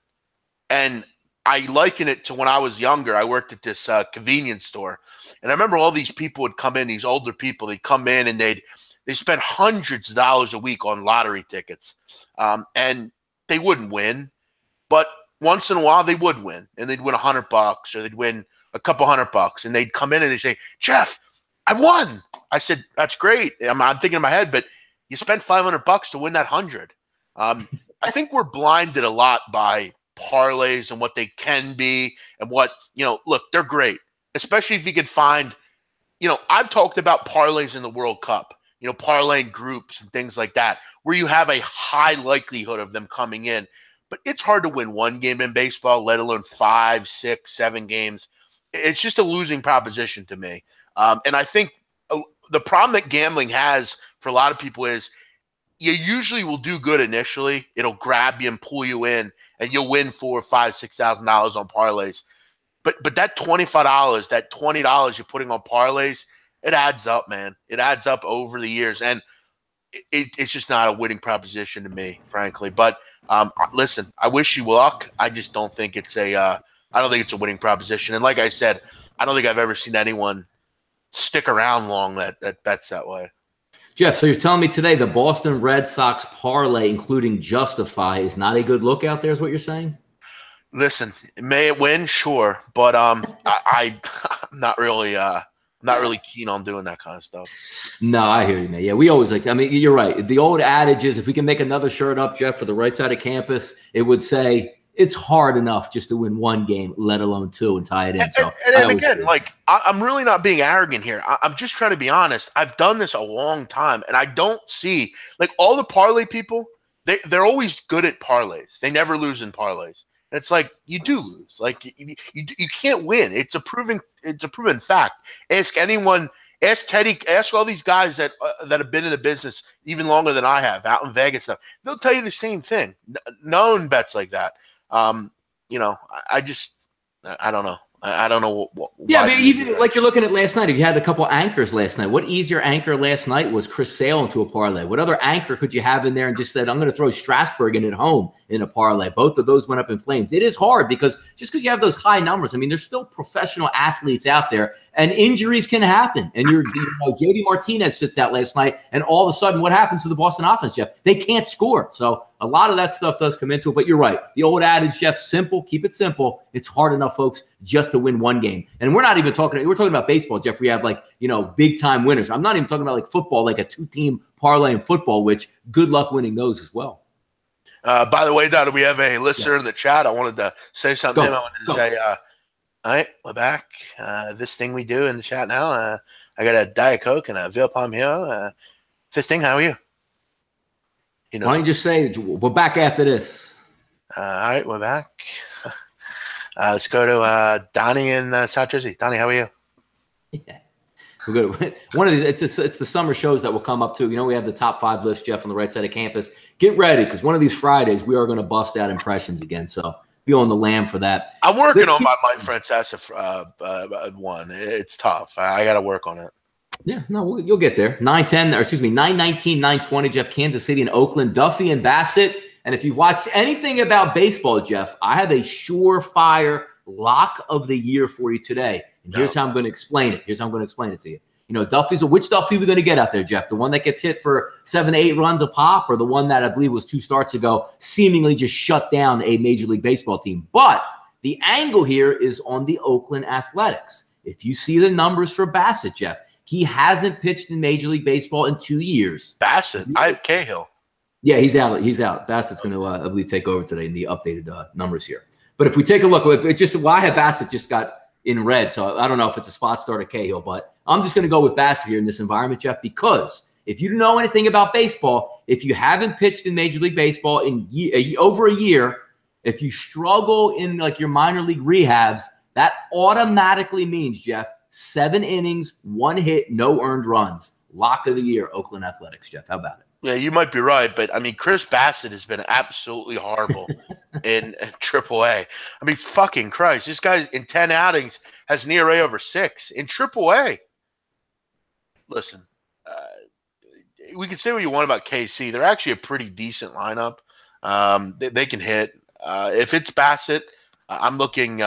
And I liken it to when I was younger. I worked at this convenience store. And I remember all these people would come in, these older people, they'd come in and they spend hundreds of dollars a week on lottery tickets. And they wouldn't win. But once in a while, they would win. And they'd win $100 or they'd win a couple $100, and they'd come in and they say, "Jeff, I won." I said, "That's great." I'm thinking in my head, but you spent $500 to win that 100. I think we're blinded a lot by parlays and what they can be and what, look, they're great, especially if you could find, I've talked about parlays in the World Cup, parlaying groups and things like that, where you have a high likelihood of them coming in, but it's hard to win one game in baseball, let alone 5, 6, 7 games. It's just a losing proposition to me. And I think the problem that gambling has for a lot of people is you usually will do good initially. It'll grab you and pull you in, and you'll win $4,000, $5,000, $6,000 on parlays. But that $25, that $20 you're putting on parlays, it adds up, man. It adds up over the years. And it's just not a winning proposition to me, frankly. But listen, I wish you luck. I just don't think it's a winning proposition. And like I said, I don't think I've ever seen anyone stick around long that bets that way. Jeff, so you're telling me today the Boston Red Sox parlay, including Justify, is not a good look out there, is what you're saying? Listen, may it win? Sure. But I'm not really keen on doing that kind of stuff. No, I hear you, man. Yeah, we always you're right. The old adage is if we can make another shirt up, Jeff, for the right side of campus, it would say, it's hard enough just to win one game, let alone two, and tie it in. And again, like, I'm really not being arrogant here. I'm just trying to be honest. I've done this a long time, and I don't see, like, all the parlay people, they're always good at parlays. They never lose in parlays. And it's like, you do lose. Like, you can't win. It's a proven fact. Ask anyone. Ask Teddy. Ask all these guys that have been in the business even longer than I have, out in Vegas stuff. They'll tell you the same thing. Known bets like that. You know, I don't know. I don't know what yeah, I mean, even like you're looking at last night. If you had a couple anchors last night, what easier anchor last night was Chris Sale into a parlay? What other anchor could you have in there and just said, I'm going to throw Strasburg in at home in a parlay? Both of those went up in flames. It is hard because just because you have those high numbers, I mean, there's still professional athletes out there and injuries can happen. And JD Martinez sits out last night and all of a sudden what happens to the Boston offense, Jeff? They can't score. So a lot of that stuff does come into it, but you're right. The old adage, Jeff, simple, keep it simple. It's hard enough, folks, just to win one game. And we're talking about baseball, Jeff. We have big time winners. I'm not even talking about like football, like a 2-team parlay in football, which good luck winning those as well. By the way, Donna, we have a listener in the chat. I wanted to say something. I wanted to say, all right, we're back. This thing we do in the chat now. I got a Diet Coke and a Ville Palm here. This thing, how are you? Why don't you just say we're back after this? All right, we're back. Let's go to Donnie in South Jersey. Donnie, how are you? Yeah, we're good. One of it's the summer shows that will come up too. We have the top 5 list, Jeff, on the right side of campus. Get ready because one of these Fridays we are going to bust out impressions again. So be on the lam for that. I'm working on my Mike Francesa one. It's tough. I got to work on it. Yeah, no, you'll get there. 919, 920, Jeff, Kansas City and Oakland, Duffy and Bassett. And if you've watched anything about baseball, Jeff, I have a surefire lock of the year for you today. And here's how I'm going to explain it. Here's how I'm going to explain it to you. Which Duffy are we going to get out there, Jeff? The one that gets hit for 7 to 8 runs a pop, or the one that I believe was 2 starts ago seemingly just shut down a Major League Baseball team? But the angle here is on the Oakland Athletics. If you see the numbers for Bassett, Jeff, he hasn't pitched in Major League Baseball in 2 years. Bassett? I have Cahill. Yeah, he's out. He's out. Bassett's going to, I believe, take over today in the updated numbers here. But if we take a look, I have Bassett just got in red, so I don't know if it's a spot start or Cahill, but I'm just going to go with Bassett here in this environment, Jeff, because if you know anything about baseball, if you haven't pitched in Major League Baseball in over a year, if you struggle in like your minor league rehabs, that automatically means, Jeff, 7 innings, 1 hit, no earned runs. Lock of the year, Oakland Athletics, Jeff. How about it? Yeah, you might be right, but I mean, Chris Bassett has been absolutely horrible in AAA. I mean, fucking Christ, this guy in 10 outings has an ERA over 6 in AAA. Listen, we can say what you want about KC. They're actually a pretty decent lineup. They can hit. If it's Bassett, I'm looking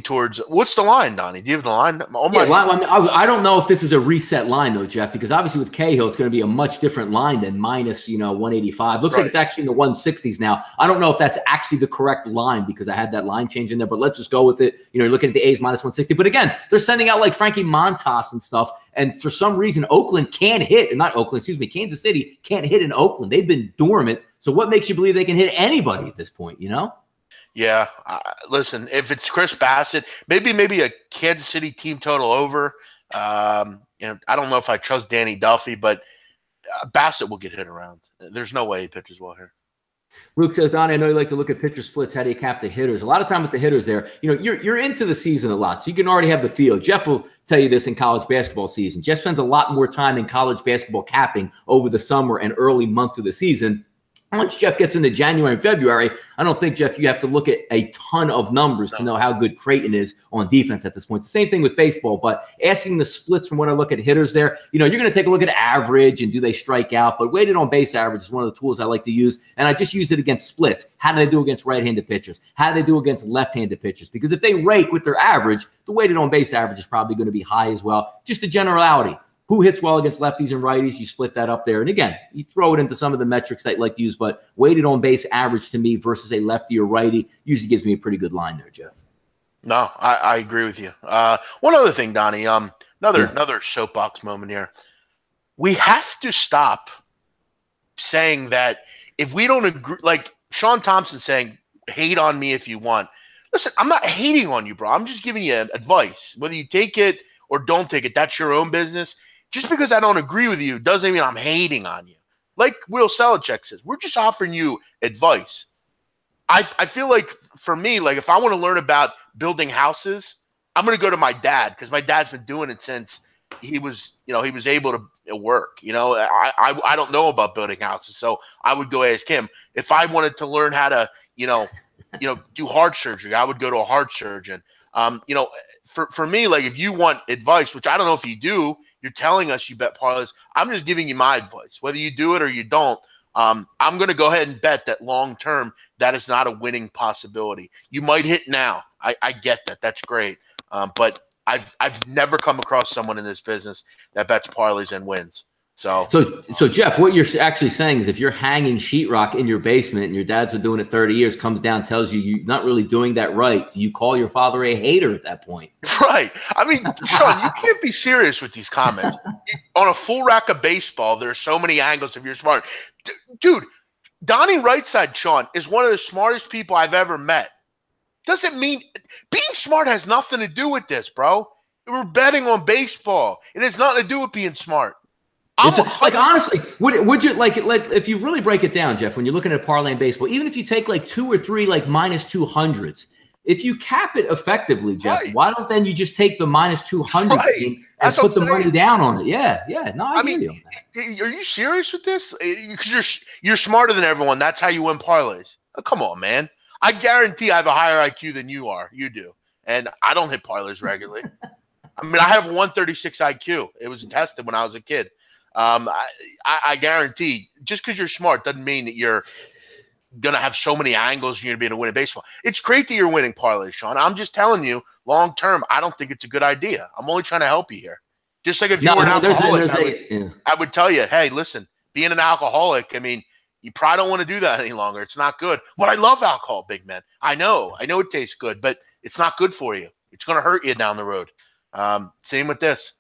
towards – what's the line, Donnie? Do you have the line? I don't know if this is a reset line, though, Jeff, because obviously with Cahill, it's going to be a much different line than minus 185. Looks like it's actually in the 160s now. I don't know if that's actually the correct line because I had that line change in there, but let's just go with it. You're looking at the A's minus 160. But again, they're sending out like Frankie Montas and stuff, and for some reason, Kansas City can't hit in Oakland. They've been dormant. So what makes you believe they can hit anybody at this point, Yeah, listen, if it's Chris Bassett, maybe a Kansas City team total over. I don't know if I trust Danny Duffy, but Bassett will get hit around. There's no way he pitches well here. Luke says, Donnie, I know you like to look at pitcher splits. How do you cap the hitters? A lot of time with the hitters there, you're into the season a lot, so you can already have the feel. Jeff will tell you this in college basketball season. Jeff spends a lot more time in college basketball capping over the summer and early months of the season. Once Jeff gets into January and February, I don't think, Jeff, you have to look at a ton of numbers to know how good Creighton is on defense at this point. The same thing with baseball, but asking the splits from when I look at hitters there, you're going to take a look at average and do they strike out, but weighted on base average is one of the tools I like to use, and I just use it against splits. How do they do against right-handed pitchers? How do they do against left-handed pitchers? Because if they rake with their average, the weighted on base average is probably going to be high as well. Just a generality. Who hits well against lefties and righties? You split that up there. And again, you throw it into some of the metrics that you like to use, but weighted on base average to me versus a lefty or righty usually gives me a pretty good line there, Jeff. No, I agree with you. One other thing, Donnie, another soapbox moment here. We have to stop saying that if we don't agree, like Sean Thompson saying, hate on me if you want. Listen, I'm not hating on you, bro. I'm just giving you advice. Whether you take it or don't take it, that's your own business. Just because I don't agree with you doesn't mean I'm hating on you. Like Will Selachek says, we're just offering you advice. I feel like for me, like if I want to learn about building houses, I'm going to go to my dad because my dad's been doing it since he was able to work. I don't know about building houses, so I would go ask him. If I wanted to learn how to, do heart surgery, I would go to a heart surgeon. For me, like if you want advice, which I don't know if you do, you're telling us you bet parlays. I'm just giving you my advice. Whether you do it or you don't, I'm going to go ahead and bet that long term that is not a winning possibility. You might hit now. I get that. That's great. But I've never come across someone in this business that bets parlays and wins. So Jeff, what you're actually saying is if you're hanging sheetrock in your basement and your dad's been doing it 30 years, comes down, tells you're not really doing that right, do you call your father a hater at that point? Right. I mean, Sean, you can't be serious with these comments. On a full rack of baseball, there are so many angles if you're smart. Dude, Donnie Rightside, Sean, is one of the smartest people I've ever met. Doesn't mean being smart has nothing to do with this, bro. We're betting on baseball. It has nothing to do with being smart. Like honestly, would you like if you really break it down, Jeff, when you're looking at parlay in baseball, even if you take like 2 or 3 like minus 200s, if you cap it effectively, Jeff, right, why don't then you just take the minus 200 team and put the money down on it? Yeah. No, I mean, are you serious with this? Because you're smarter than everyone. That's how you win parlays. Oh, come on, man. I guarantee I have a higher IQ than you are. You do. And I don't hit parlays regularly. I mean, I have 136 IQ. It was tested when I was a kid. I guarantee just because you're smart doesn't mean that you're going to have so many angles you're going to be able to win in baseball. It's great that you're winning parlays, Sean. I'm just telling you, long term, I don't think it's a good idea. I'm only trying to help you here. Just like if you were an alcoholic, I would tell you, hey, listen, being an alcoholic, I mean, you probably don't want to do that any longer. It's not good. But I love alcohol, big man. I know it tastes good, but it's not good for you. It's going to hurt you down the road. Same with this.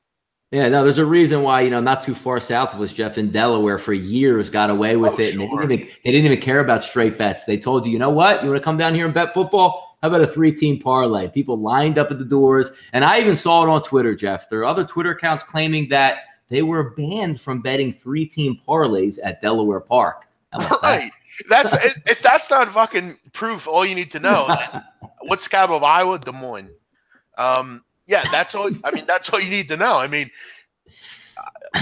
Yeah, no, there's a reason why, not too far south of us, Jeff, in Delaware for years got away with it. Sure. And they didn't even care about straight bets. They told you, you know what? You want to come down here and bet football? How about a 3-team parlay? People lined up at the doors. And I even saw it on Twitter, Jeff. There are other Twitter accounts claiming that they were banned from betting 3-team parlays at Delaware Park. Right. If that's not fucking proof, all you need to know. What's the capital of Iowa? Des Moines. Yeah, that's all. I mean, that's all you need to know. I mean,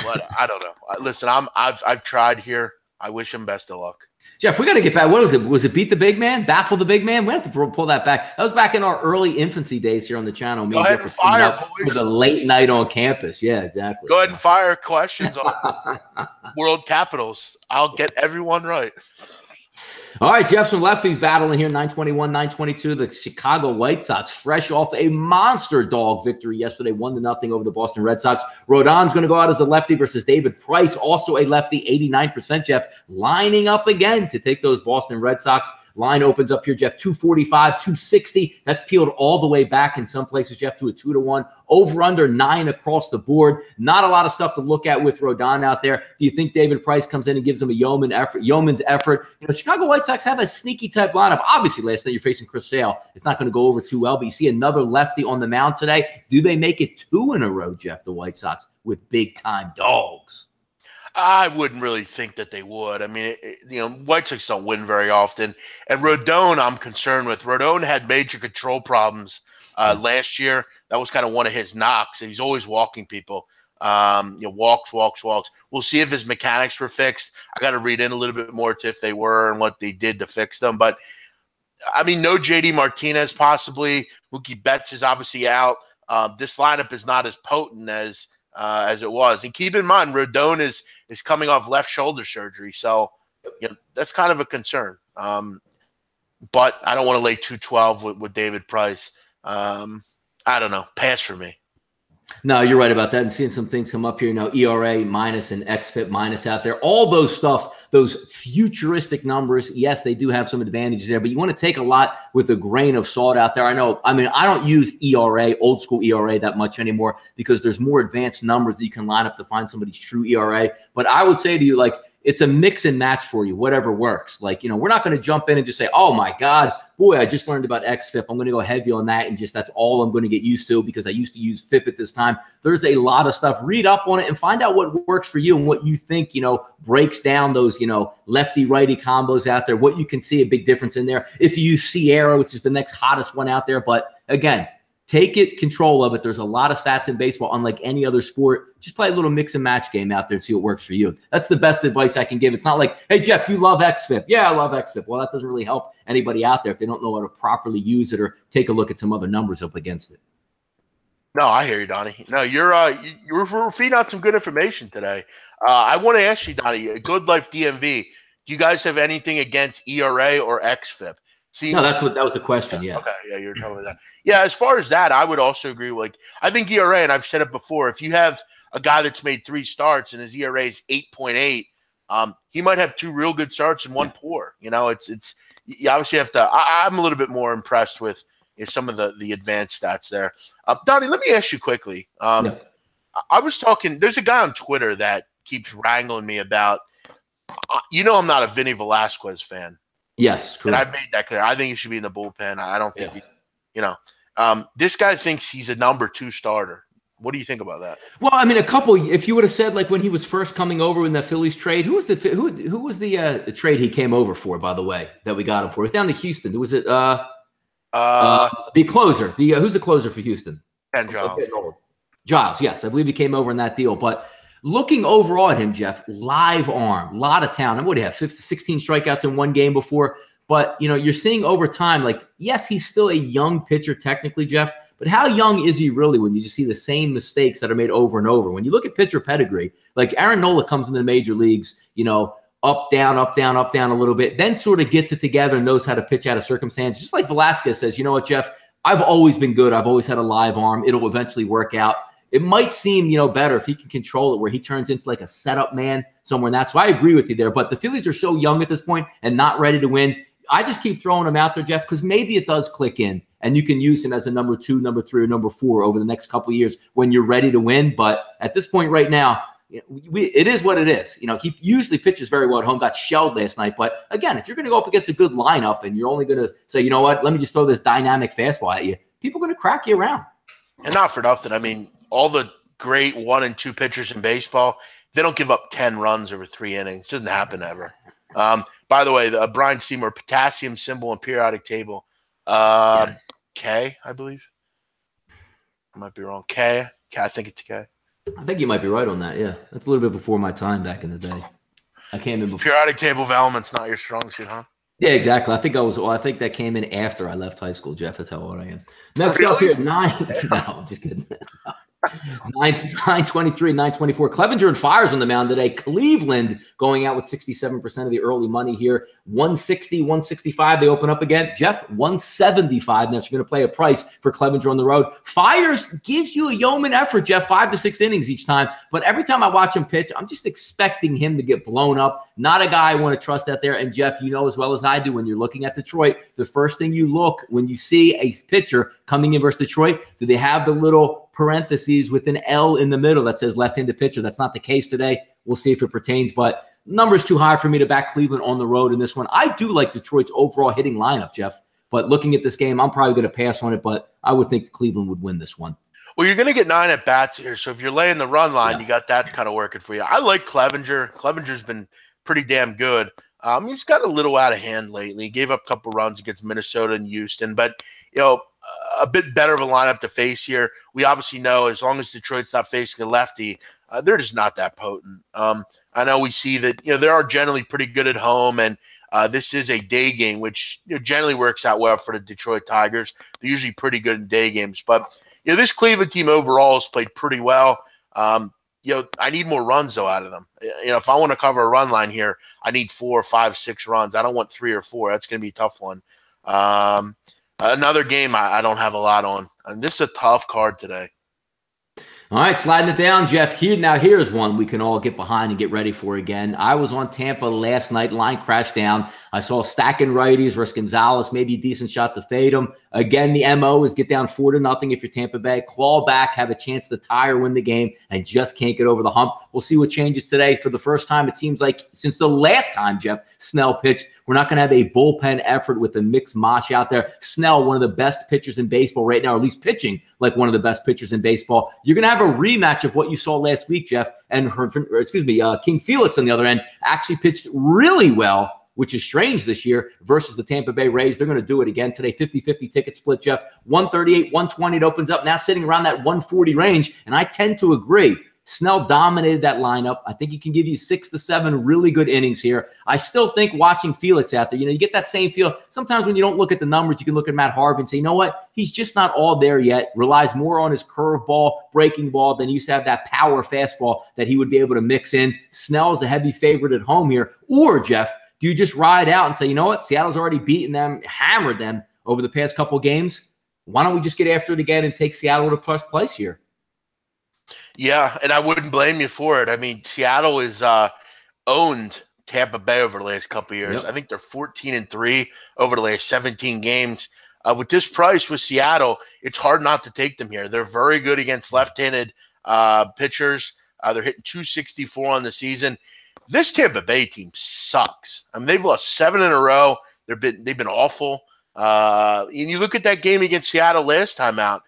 but I don't know. Listen, I've tried here. I wish him best of luck. Jeff, we got to get back. What was it? Was it beat the big man? Baffle the big man? We have to pull that back. That was back in our early infancy days here on the channel. Go ahead and fire, boys. For the late night on campus. Yeah, exactly. Go ahead and fire questions on World Capitals. I'll get everyone right. All right, Jeff, some lefties battling here, 921, 922. The Chicago White Sox, fresh off a monster dog victory yesterday, 1-0 over the Boston Red Sox. Rodon's going to go out as a lefty versus David Price, also a lefty, 89%, Jeff, lining up again to take those Boston Red Sox. Line opens up here, Jeff, 245, 260. That's peeled all the way back in some places, Jeff, to a 2-1. Over under 9 across the board. Not a lot of stuff to look at with Rodon out there. Do you think David Price comes in and gives him a yeoman's effort? Chicago White Sox have a sneaky type lineup. Obviously, last night you're facing Chris Sale. It's not going to go over too well, but you see another lefty on the mound today. Do they make it 2 in a row, Jeff, the White Sox, with big-time dogs? I wouldn't really think that they would. I mean, White Sox don't win very often. And Rodon, I'm concerned with. Rodon had major control problems last year. That was kind of one of his knocks. And he's always walking people. Walks. We'll see if his mechanics were fixed. I got to read in a little bit more to if they were and what they did to fix them. But, I mean, no J.D. Martinez possibly. Mookie Betts is obviously out. This lineup is not as potent as it was. And keep in mind, Rodon is coming off left shoulder surgery. So that's kind of a concern. But I don't want to lay 212 with David Price. I don't know. Pass for me. No, you're right about that. And seeing some things come up here, ERA minus and XFIP minus out there. All those stuff, those futuristic numbers, yes, they do have some advantages there, but you want to take a lot with a grain of salt out there. I don't use ERA, old school ERA that much anymore because there's more advanced numbers that you can line up to find somebody's true ERA. But I would say to you, like, it's a mix and match for you, whatever works. Like, we're not going to jump in and just say, oh my God, boy, I just learned about XFIP. I'm going to go heavy on that. And just, that's all I'm going to get used to because I used to use FIP at this time. There's a lot of stuff. Read up on it and find out what works for you and what you think, breaks down those, lefty righty combos out there, what you can see a big difference in there. If you use Sierra, which is the next hottest one out there. But again, take control of it. There's a lot of stats in baseball, unlike any other sport. Just play a little mix and match game out there and see what works for you. That's the best advice I can give. It's not like, hey, Jeff, do you love XFIP? Yeah, I love XFIP. Well, that doesn't really help anybody out there if they don't know how to properly use it or take a look at some other numbers up against it. No, I hear you, Donnie. No, you're feeding out some good information today. I want to ask you, Donnie, Good Life DMV, do you guys have anything against ERA or XFIP? No, that was the question. Yeah. Okay. Yeah, you're telling me that. Yeah, as far as that, I would also agree. Like, I think ERA, and I've said it before, if you have a guy that's made 3 starts and his ERA is 8.8, he might have 2 real good starts and 1 poor. You obviously have to. I'm a little bit more impressed with some of the advanced stats there. Donnie, let me ask you quickly. I was talking. There's a guy on Twitter that keeps wrangling me about. I'm not a Vinny Velasquez fan. Yes, correct. And I've made that clear. I think he should be in the bullpen. I don't think he's, this guy thinks he's a number 2 starter. What do you think about that? Well, I mean, if you would have said like when he was first coming over in the Phillies trade, who was the trade he came over for, by the way, that we got him for? It was down to Houston. Was it the closer? Who's the closer for Houston? And Giles. Giles, yes. I believe he came over in that deal. But looking overall at him, Jeff, live arm, lot of talent. What do you have? 16 strikeouts in one game before. But, you're seeing over time, like, yes, he's still a young pitcher technically, Jeff. But how young is he really when you just see the same mistakes that are made over and over? When you look at pitcher pedigree, like Aaron Nola comes into the major leagues, up, down, up, down, up, down a little bit, then sort of gets it together and knows how to pitch out of circumstance. Just like Velasquez says, you know what, Jeff? I've always been good. I've always had a live arm. It'll eventually work out. It might seem, better if he can control it where he turns into like a setup man somewhere. And that's why I agree with you there. But the Phillies are so young at this point and not ready to win. I just keep throwing him out there, Jeff, because maybe it does click in and you can use him as a number 2, number 3, or number 4 over the next couple of years when you're ready to win. But at this point right now, it is what it is. He usually pitches very well at home, got shelled last night. But again, if you're going to go up against a good lineup and you're only going to say, you know what, let me just throw this dynamic fastball at you, people are going to crack you around. And not for nothing. I mean, all the great 1 and 2 pitchers in baseball, they don't give up 10 runs over 3 innings. It doesn't happen ever. By the way, Brian Seymour, potassium symbol and periodic table. Yes. K, I believe. I might be wrong. K, I think it's K. I think you might be right on that. Yeah, that's a little bit before my time back in the day. I came in before. Periodic table of elements, not your strong suit, huh? Yeah, exactly. I think that came in after I left high school, Jeff. That's how old I am. Next up here, 9. No, I'm just kidding. 923, 924. Clevenger and Fires on the mound today. Cleveland going out with 67% of the early money here. 160, 165. They open up again. Jeff, 175. Next, you're going to play a price for Clevenger on the road. Fires gives you a yeoman effort, Jeff, 5 to 6 innings each time. But every time I watch him pitch, I'm just expecting him to get blown up. Not a guy I want to trust out there. And Jeff, you know as well as I do, when you're looking at Detroit, the first thing you look when you see a pitcher coming in versus Detroit, do they have the little parentheses with an L in the middle that says left-handed pitcher? That's not the case today. We'll see if it pertains, but number's too high for me to back Cleveland on the road in this one. I do like Detroit's overall hitting lineup, Jeff, but looking at this game, I'm probably going to pass on it, but I would think Cleveland would win this one. Well, you're going to get 9 at bats here, so if you're laying the run line, you got that kind of working for you. I like Clevenger. Clevenger's been pretty damn good. He's got a little out of hand lately. He gave up a couple runs against Minnesota and Houston, but a bit better of a lineup to face here. We obviously know as long as Detroit's not facing a lefty, they're just not that potent. I know we see that they are generally pretty good at home, and this is a day game, which generally works out well for the Detroit Tigers. They're usually pretty good in day games, but this Cleveland team overall has played pretty well. I need more runs though out of them. If I want to cover a run line here, I need 4, 5, 6 runs. I don't want 3 or 4. That's going to be a tough one. Another game I don't have a lot on. And this is a tough card today. All right, sliding it down, Jeff. Here's one we can all get behind and get ready for again. I was on Tampa last night. Line crashed down. I saw stacking righties versus Gonzalez, maybe a decent shot to fade them. Again, the MO is get down 4-0 if you're Tampa Bay. Claw back, have a chance to tie or win the game, and just can't get over the hump. We'll see what changes today. For the first time, it seems like since the last time Jeff Snell pitched, we're not going to have a bullpen effort with the mixed mosh out there. Snell, one of the best pitchers in baseball right now, or at least pitching like one of the best pitchers in baseball. You're going to have a rematch of what you saw last week, Jeff, and King Felix on the other end actually pitched really well, which is strange this year, versus the Tampa Bay Rays. They're going to do it again today. 50-50 ticket split, Jeff. 138, 120, it opens up, now sitting around that 140 range, and I tend to agree. Snell dominated that lineup. I think he can give you 6 to 7 really good innings here. I still think watching Felix out there, you get that same feel. Sometimes when you don't look at the numbers, you can look at Matt Harvey and say, you know what? He's just not all there yet. Relies more on his curveball, breaking ball than he used to have that power fastball that he would be able to mix in. Snell is a heavy favorite at home here. Or, Jeff, do you just ride out and say, you know what? Seattle's already beaten them, hammered them over the past couple games. Why don't we just get after it again and take Seattle to plus place here? Yeah, and I wouldn't blame you for it. I mean, Seattle is owned Tampa Bay over the last couple of years. Yep. I think they're 14-3 over the last 17 games. With this price with Seattle, it's hard not to take them here. They're very good against left-handed pitchers. They're hitting 264 on the season. This Tampa Bay team sucks. I mean, they've lost 7 in a row. They've been awful. And you look at that game against Seattle last time out.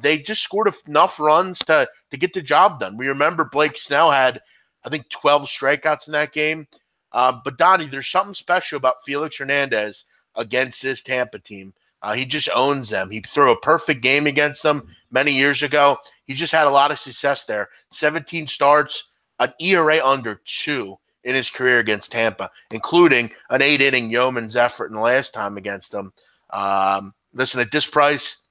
They just scored enough runs to get the job done. We remember Blake Snell had, I think, 12 strikeouts in that game. But, Donnie, there's something special about Felix Hernandez against this Tampa team. He just owns them. He threw a perfect game against them many years ago. He just had a lot of success there. 17 starts, an ERA under 2 in his career against Tampa, including an 8-inning yeoman's effort in the last time against them. Listen, at this price,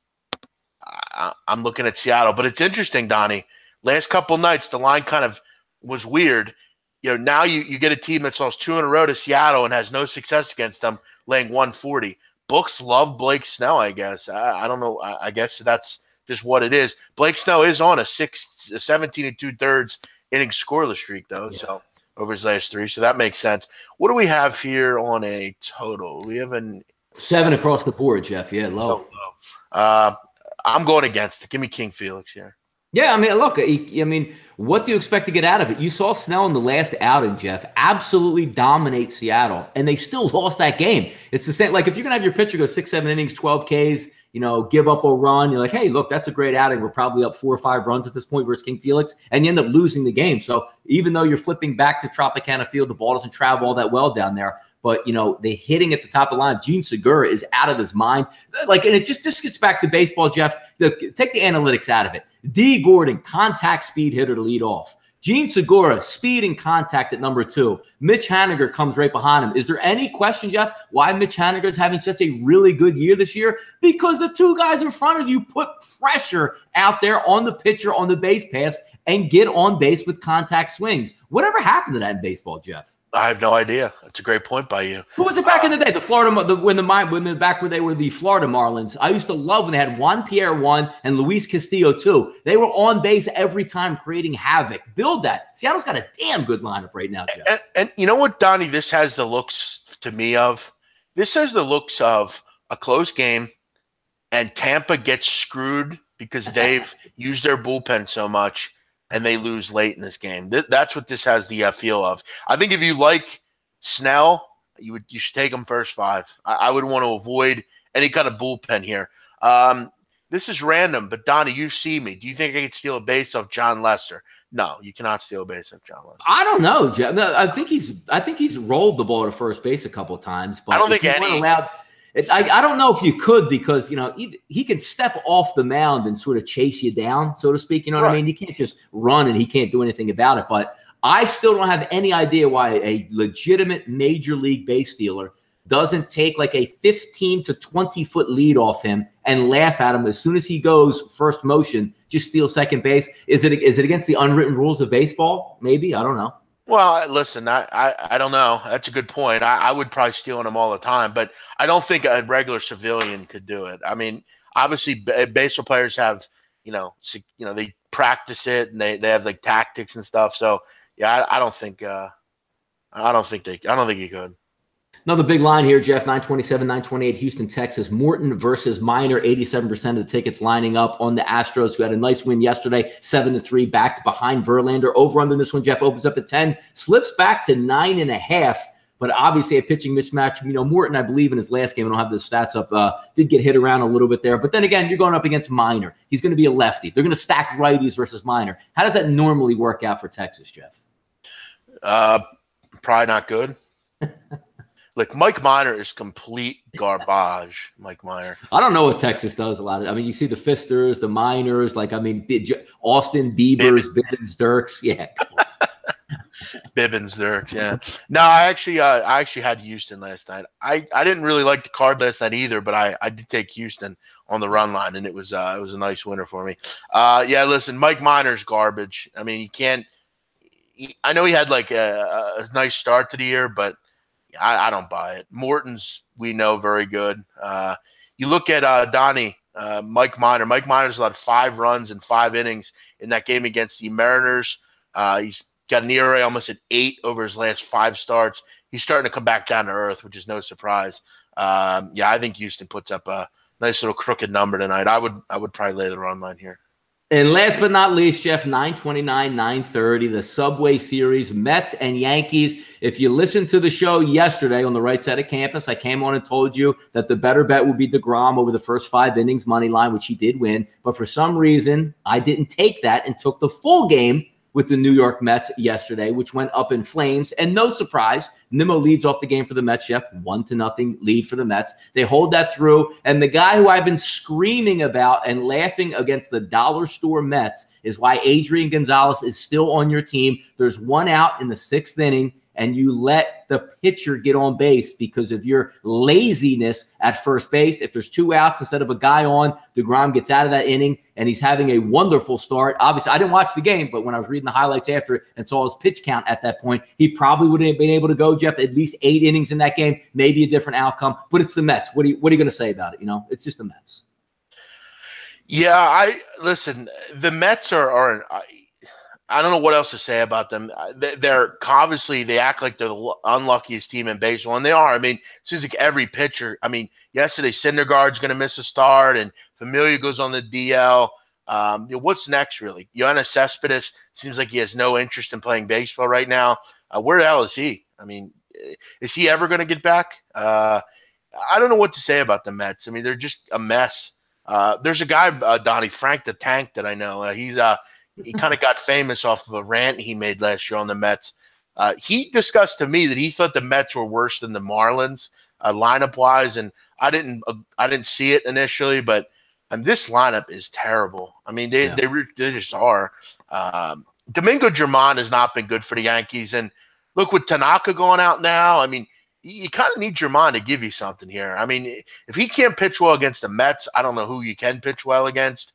I'm looking at Seattle. But it's interesting, Donnie. Last couple nights, the line kind of was weird. Now you get a team that's lost 2 in a row to Seattle and has no success against them, laying 140. Books love Blake Snell, I guess. I don't know. I guess that's just what it is. Blake Snell is on a 17 2/3 inning scoreless streak, though, so over his last 3. So that makes sense. What do we have here on a total? We have a 7 across the board, Jeff. Yeah, low. So low. I'm going against it. Give me King Felix here. Yeah, I mean, look, what do you expect to get out of it? You saw Snell in the last outing, Jeff, absolutely dominate Seattle, and they still lost that game. It's the same. Like, if you're going to have your pitcher go 6-7 innings, 12 Ks, give up a run, you're like, hey, look, that's a great outing. We're probably up 4 or 5 runs at this point versus King Felix, and you end up losing the game. So even though you're flipping back to Tropicana Field, the ball doesn't travel all that well down there. But, the hitting at the top of the line, Gene Segura is out of his mind. And it just gets back to baseball, Jeff. Take the analytics out of it. D. Gordon, contact speed hitter to lead off. Gene Segura, speed and contact at number 2. Mitch Haniger comes right behind him. Is there any question, Jeff, why Mitch Haniger is having such a really good year this year? Because the 2 guys in front of you put pressure out there on the pitcher on the base pass and get on base with contact swings. Whatever happened to that in baseball, Jeff? I have no idea. That's a great point by you. Who was it back in the day? The Florida, back when they were the Florida Marlins. I used to love when they had Juan Pierre 1 and Luis Castillo 2. They were on base every time, creating havoc. Build that. Seattle's got a damn good lineup right now, Jeff. And you know what, Donnie? This has the looks to me of. This has the looks of a close game, and Tampa gets screwed because they've used their bullpen so much. And they lose late in this game. That's what this has the feel of. I think if you like Snell, you should take him first 5. I would want to avoid any kind of bullpen here. This is random, but Donnie, you see me. Do you think I could steal a base off John Lester? No, you cannot steal a base off John Lester. I don't know, Jeff. No, I think he's rolled the ball to first base a couple of times, but I don't think any. I don't know if you could, because he can step off the mound and sort of chase you down, so to speak. You know what I mean? You can't just run and he can't do anything about it. But I still don't have any idea why a legitimate major league base stealer doesn't take like a 15 to 20 foot lead off him and laugh at him as soon as he goes first motion, just steal second base. Is it against the unwritten rules of baseball? Maybe. I don't know. Well, listen, I don't know. That's a good point. I would probably steal them all the time, but I don't think a regular civilian could do it. I mean, obviously, baseball players have, they practice it and they have like tactics and stuff. So yeah, I don't think he could. Another big line here, Jeff, 927, 928, Houston, Texas. Morton versus Minor, 87% of the tickets lining up on the Astros, who had a nice win yesterday, 7-3, backed behind Verlander. Over under this one, Jeff, opens up at 10, slips back to 9.5, but obviously a pitching mismatch. Morton, I believe in his last game, I don't have the stats up, did get hit around a little bit there. But then again, you're going up against Minor. He's going to be a lefty. They're going to stack righties versus Minor. How does that normally work out for Texas, Jeff? Probably not good. Like Mike Minor is complete garbage. Mike Minor. I don't know what Texas does a lot of. You see the Fisters, the Miners, Austin Biebers, Bibbins, Dirks. Yeah. Bibbins, Dirks. Yeah. No, I actually had Houston last night. I didn't really like the card last night either, but I did take Houston on the run line, and it was a nice winner for me. Yeah. Listen, Mike Minor's garbage. He can't. I know he had like a nice start to the year, but I don't buy it. Morton's, we know, very good. You look at Donnie, Mike Minor. Mike Minor's allowed 5 runs in 5 innings in that game against the Mariners. He's got an ERA almost at 8 over his last 5 starts. He's starting to come back down to earth, which is no surprise. Yeah, I think Houston puts up a nice little crooked number tonight. I would probably lay the run line here. And last but not least, Jeff, 929, 930, the Subway Series, Mets and Yankees. If you listened to the show yesterday on the right side of campus, I came on and told you that the better bet would be DeGrom over the first 5 innings money line, which he did win. But for some reason, I didn't take that and took the full game with the New York Mets yesterday, which went up in flames. And no surprise, Nimmo leads off the game for the Mets, Jeff. 1-0 lead for the Mets. They hold that through. And the guy who I've been screaming about and laughing against the dollar store Mets is why Adrian Gonzalez is still on your team. There's 1 out in the 6th inning, and you let the pitcher get on base because of your laziness at first base. If there's 2 outs instead of a guy on, DeGrom gets out of that inning, and he's having a wonderful start. Obviously, I didn't watch the game, but when I was reading the highlights after and saw his pitch count at that point, he probably would have been able to go, Jeff, at least 8 innings in that game, maybe a different outcome. But it's the Mets. What are you going to say about it? It's just the Mets. Yeah, listen, the Mets are I don't know what else to say about them. They're obviously, they act like they're the unluckiest team in baseball, and they are. It seems like every pitcher. Yesterday Syndergaard's going to miss a start, and Familia goes on the DL. What's next, really? Yoenis Cespedes seems like he has no interest in playing baseball right now. Where the hell is he? Is he ever going to get back? I don't know what to say about the Mets. They're just a mess. There's a guy, Donnie, Frank the Tank, that I know. He kind of got famous off of a rant he made last year on the Mets. He discussed to me that he thought the Mets were worse than the Marlins lineup-wise, and I didn't see it initially, but this lineup is terrible. They just are. Domingo Germán has not been good for the Yankees, and look, with Tanaka going out now, you kind of need Germán to give you something here. If he can't pitch well against the Mets, I don't know who you can pitch well against.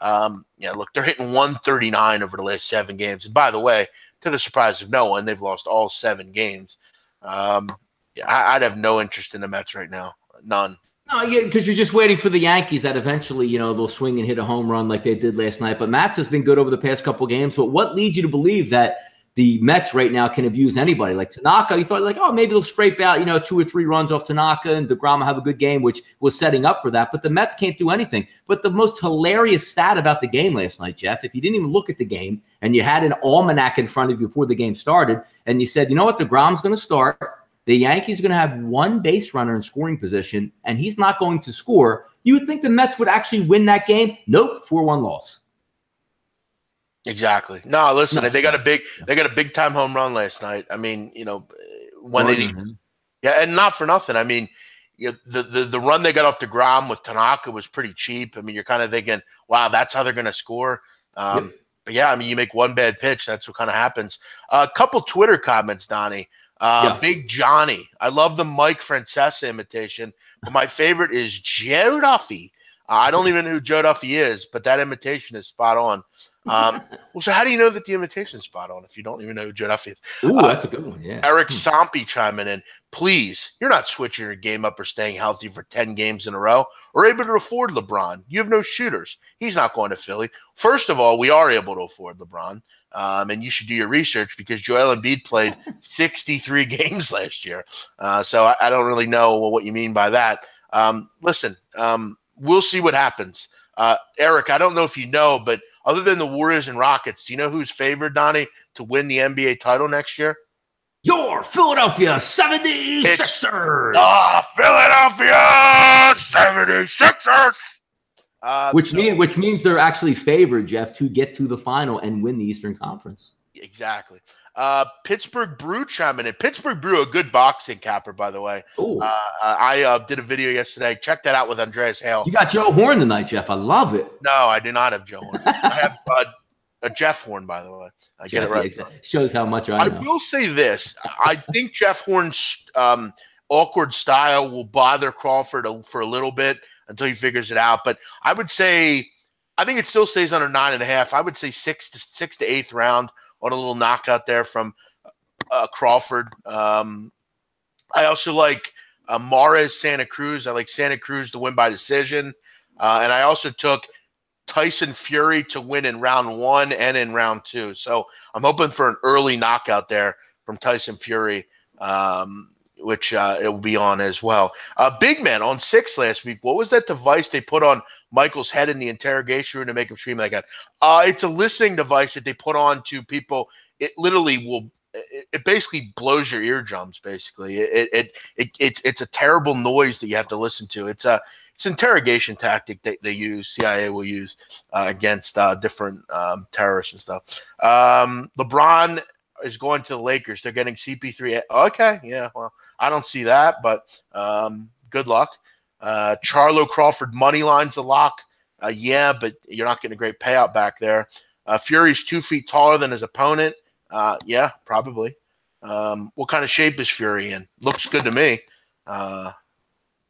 Look, they're hitting 139 over the last 7 games. And by the way, to the surprise of no one, they've lost all 7 games. I'd have no interest in the Mets right now. None. No, because you're just waiting for the Yankees that eventually, they'll swing and hit a home run like they did last night. But Mats has been good over the past couple games. But what leads you to believe that the Mets right now can abuse anybody? Like Tanaka, you thought maybe they'll scrape out, 2 or 3 runs off Tanaka and DeGrom will have a good game, which was setting up for that. But the Mets can't do anything. But the most hilarious stat about the game last night, Jeff, if you didn't even look at the game and you had an almanac in front of you before the game started and you said, you know what, DeGrom's going to start. The Yankees are going to have 1 base runner in scoring position and he's not going to score. You would think the Mets would actually win that game. Nope, 4-1 loss. Exactly. No, listen, they got a big time home run last night. When and not for nothing. The run they got off DeGrom with Tanaka was pretty cheap. You're kind of thinking, wow, that's how they're going to score. But yeah, you make 1 bad pitch, that's what kind of happens. A couple Twitter comments, Donnie. Big Johnny. I love the Mike Francesa imitation, but my favorite is Joe Duffy. I don't even know who Joe Duffy is, but that imitation is spot on. Well, so how do you know that the imitation is spot on if you don't even know who Joe Duffy is? Ooh, that's a good one, yeah. Eric Sompi chiming in. Please, you're not switching your game up or staying healthy for 10 games in a row or able to afford LeBron. You have no shooters. He's not going to Philly. First of all, we are able to afford LeBron, and you should do your research because Joel Embiid played 63 games last year. So I don't really know what you mean by that. Listen, we'll see what happens. Eric, I don't know if you know, but other than the Warriors and Rockets, do you know who's favored, Donnie, to win the NBA title next year? Your Philadelphia 76ers. Philadelphia 76ers. Which means they're actually favored, Jeff, to get to the final and win the Eastern Conference. Exactly. Pittsburgh Brew chiming in. Pittsburgh Brew, a good boxing capper, by the way. I did a video yesterday. Check that out with Andreas Hale. You got Joe Horn tonight, Jeff. I love it. No, I do not have Joe Horn. I have a Jeff Horn, by the way. I get it right. Exactly. Shows how much I know. I will say this. I think Jeff Horn's awkward style will bother Crawford for a little bit until he figures it out. But I would say, I think it still stays under 9.5. I would say sixth to eighth round on a little knockout there from Crawford. I also like Mares Santa Cruz. I like Santa Cruz to win by decision. And I also took Tyson Fury to win in round 1 and in round 2. So I'm hoping for an early knockout there from Tyson Fury, which it will be on as well. Big Man on 6 last week. What was that device they put on Michael's head in the interrogation room to make him scream like that? It's a listening device that they put on to people. It literally will. It basically blows your eardrums. Basically, it's a terrible noise that you have to listen to. It's an interrogation tactic that they use. CIA will use against different terrorists and stuff. LeBron is going to the Lakers. They're getting CP3. Okay, yeah. Well, I don't see that, but good luck. Charlo Crawford money line's a lock. Yeah, but you're not getting a great payout back there. Fury's 2 feet taller than his opponent. Yeah, probably. What kind of shape is Fury in? Looks good to me.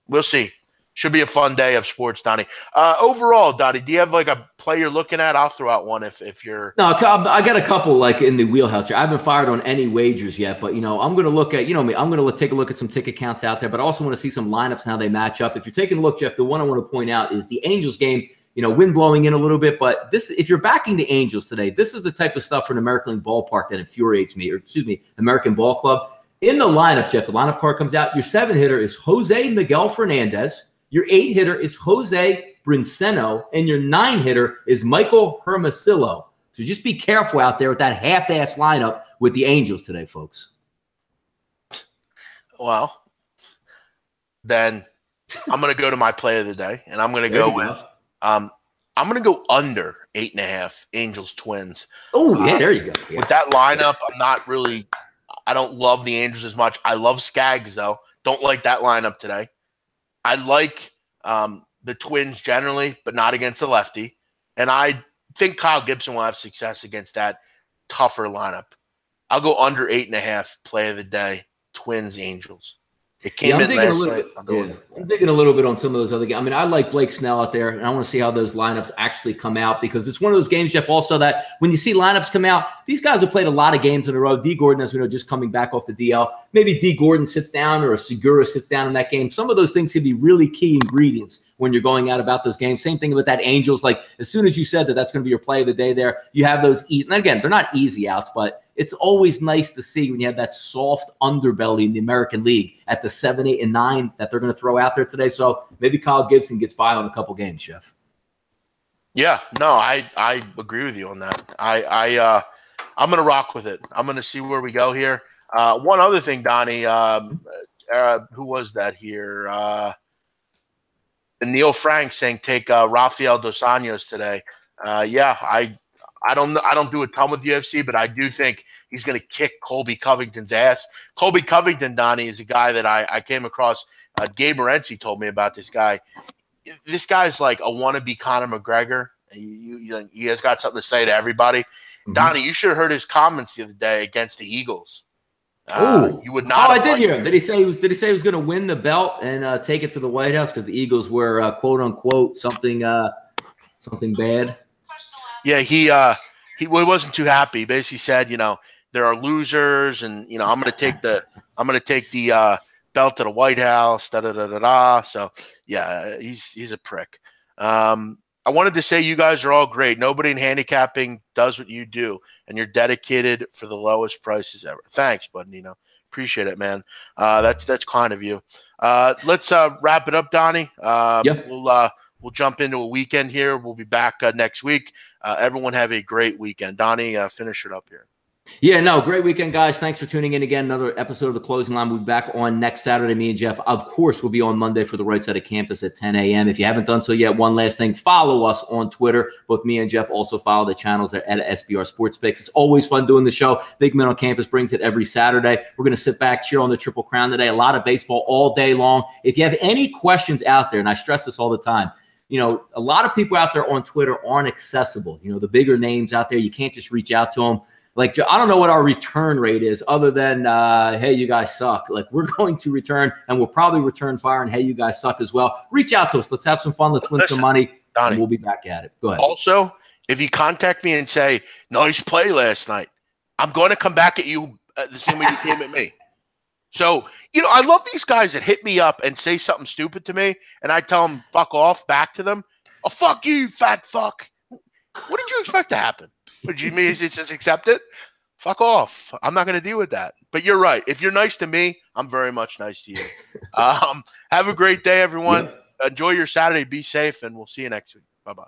We'll see. Should be a fun day of sports, Donnie. Overall, Donnie, do you have like a play you're looking at? I'll throw out one if you're. No, I got a couple like in the wheelhouse here. I haven't fired on any wagers yet, but I'm going to look at me. I'm going to take a look at some ticket counts out there, but I also want to see some lineups and how they match up. If you're taking a look, Jeff, the one I want to point out is the Angels game. Wind blowing in a little bit, but if you're backing the Angels today, this is the type of stuff for an American League ballpark that infuriates me, or excuse me, American Ball Club. In the lineup, Jeff, the lineup card comes out. Your 7 hitter is Jose Miguel Fernandez. Your 8 hitter is Jose Brinceno, and your 9 hitter is Michael Hermosillo. So just be careful out there with that half-ass lineup with the Angels today, folks. Well, then I'm going to go to my play of the day, and I'm going to go with I'm going to go under 8.5 Angels Twins. Oh, yeah, there you go. Yeah. With that lineup, I don't love the Angels as much. I love Skaggs, though. Don't like that lineup today. I like the Twins generally, but not against a lefty. And I think Kyle Gibson will have success against that tougher lineup. I'll go under 8.5 play of the day, Twins Angels. It came in last night. I'm digging a little bit on some of those other games. I mean, I like Blake Snell out there, and I want to see how those lineups actually come out because it's one of those games, Jeff, also that when you see lineups come out, these guys have played a lot of games in a row. D. Gordon, as we know, just coming back off the DL. Maybe D. Gordon sits down or a Segura sits down in that game. Some of those things can be really key ingredients when you're going out about those games. Same thing with that Angels. Like, as soon as you said that that's going to be your play of the day there, you have those and again, they're not easy outs, but it's always nice to see when you have that soft underbelly in the American League at the 7, 8, and 9 that they're going to throw out there today. So maybe Kyle Gibson gets by on a couple games, Jeff. Yeah, no, I agree with you on that. I'm going to rock with it. I'm going to see where we go here. One other thing, Donnie, who was that here? Neil Frank saying take Rafael Dos Anjos today. Yeah, I don't do a ton with UFC, but I do think he's going to kick Colby Covington's ass. Colby Covington, Donnie, is a guy that I came across. Gabe Morency told me about this guy. This guy's like a wannabe Conor McGregor. He has got something to say to everybody. Mm-hmm. Donnie, you should have heard his comments the other day against the Eagles. Oh, You would not. I did hear him. Did he say he was going to win the belt and take it to the White House because the Eagles were quote unquote something bad? Yeah, he wasn't too happy. He basically said, there are losers, and I'm going to take the belt to the White House. Da da da da da. So yeah, he's a prick. I wanted to say you guys are all great. Nobody in handicapping does what you do, and you're dedicated for the lowest prices ever. Thanks, bud. Appreciate it, man. That's kind of you. Let's wrap it up, Donnie. Yep. We'll jump into a weekend here. We'll be back next week. Everyone have a great weekend. Donnie, finish it up here. Yeah, no, great weekend, guys. Thanks for tuning in again. Another episode of The Closing Line. We'll be back on next Saturday. Me and Jeff, of course, will be on Monday for the Right Side of Campus at 10 a.m. If you haven't done so yet, one last thing, follow us on Twitter. Both me and Jeff also follow the channels there at SBR Sports Picks. It's always fun doing the show. Big Men on Campus brings it every Saturday. We're going to sit back, cheer on the Triple Crown today. A lot of baseball all day long. If you have any questions out there, and I stress this all the time, a lot of people out there on Twitter aren't accessible. The bigger names out there, you can't just reach out to them. Like, I don't know what our return rate is other than, hey, you guys suck. Like, we're going to return, and we'll probably return fire, and hey, you guys suck as well. Reach out to us. Let's have some fun. Let's win some money, Donnie, and we'll be back at it. Go ahead. Also, if you contact me and say, nice play last night, I'm going to come back at you the same way you came at me. So, I love these guys that hit me up and say something stupid to me, and I tell them, fuck off, back to them. Oh, fuck you, fat fuck. What did you expect to happen? Would you mean just accept it? Fuck off. I'm not going to deal with that. But you're right. If you're nice to me, I'm very much nice to you. Have a great day, everyone. Yeah. Enjoy your Saturday. Be safe, and we'll see you next week. Bye-bye.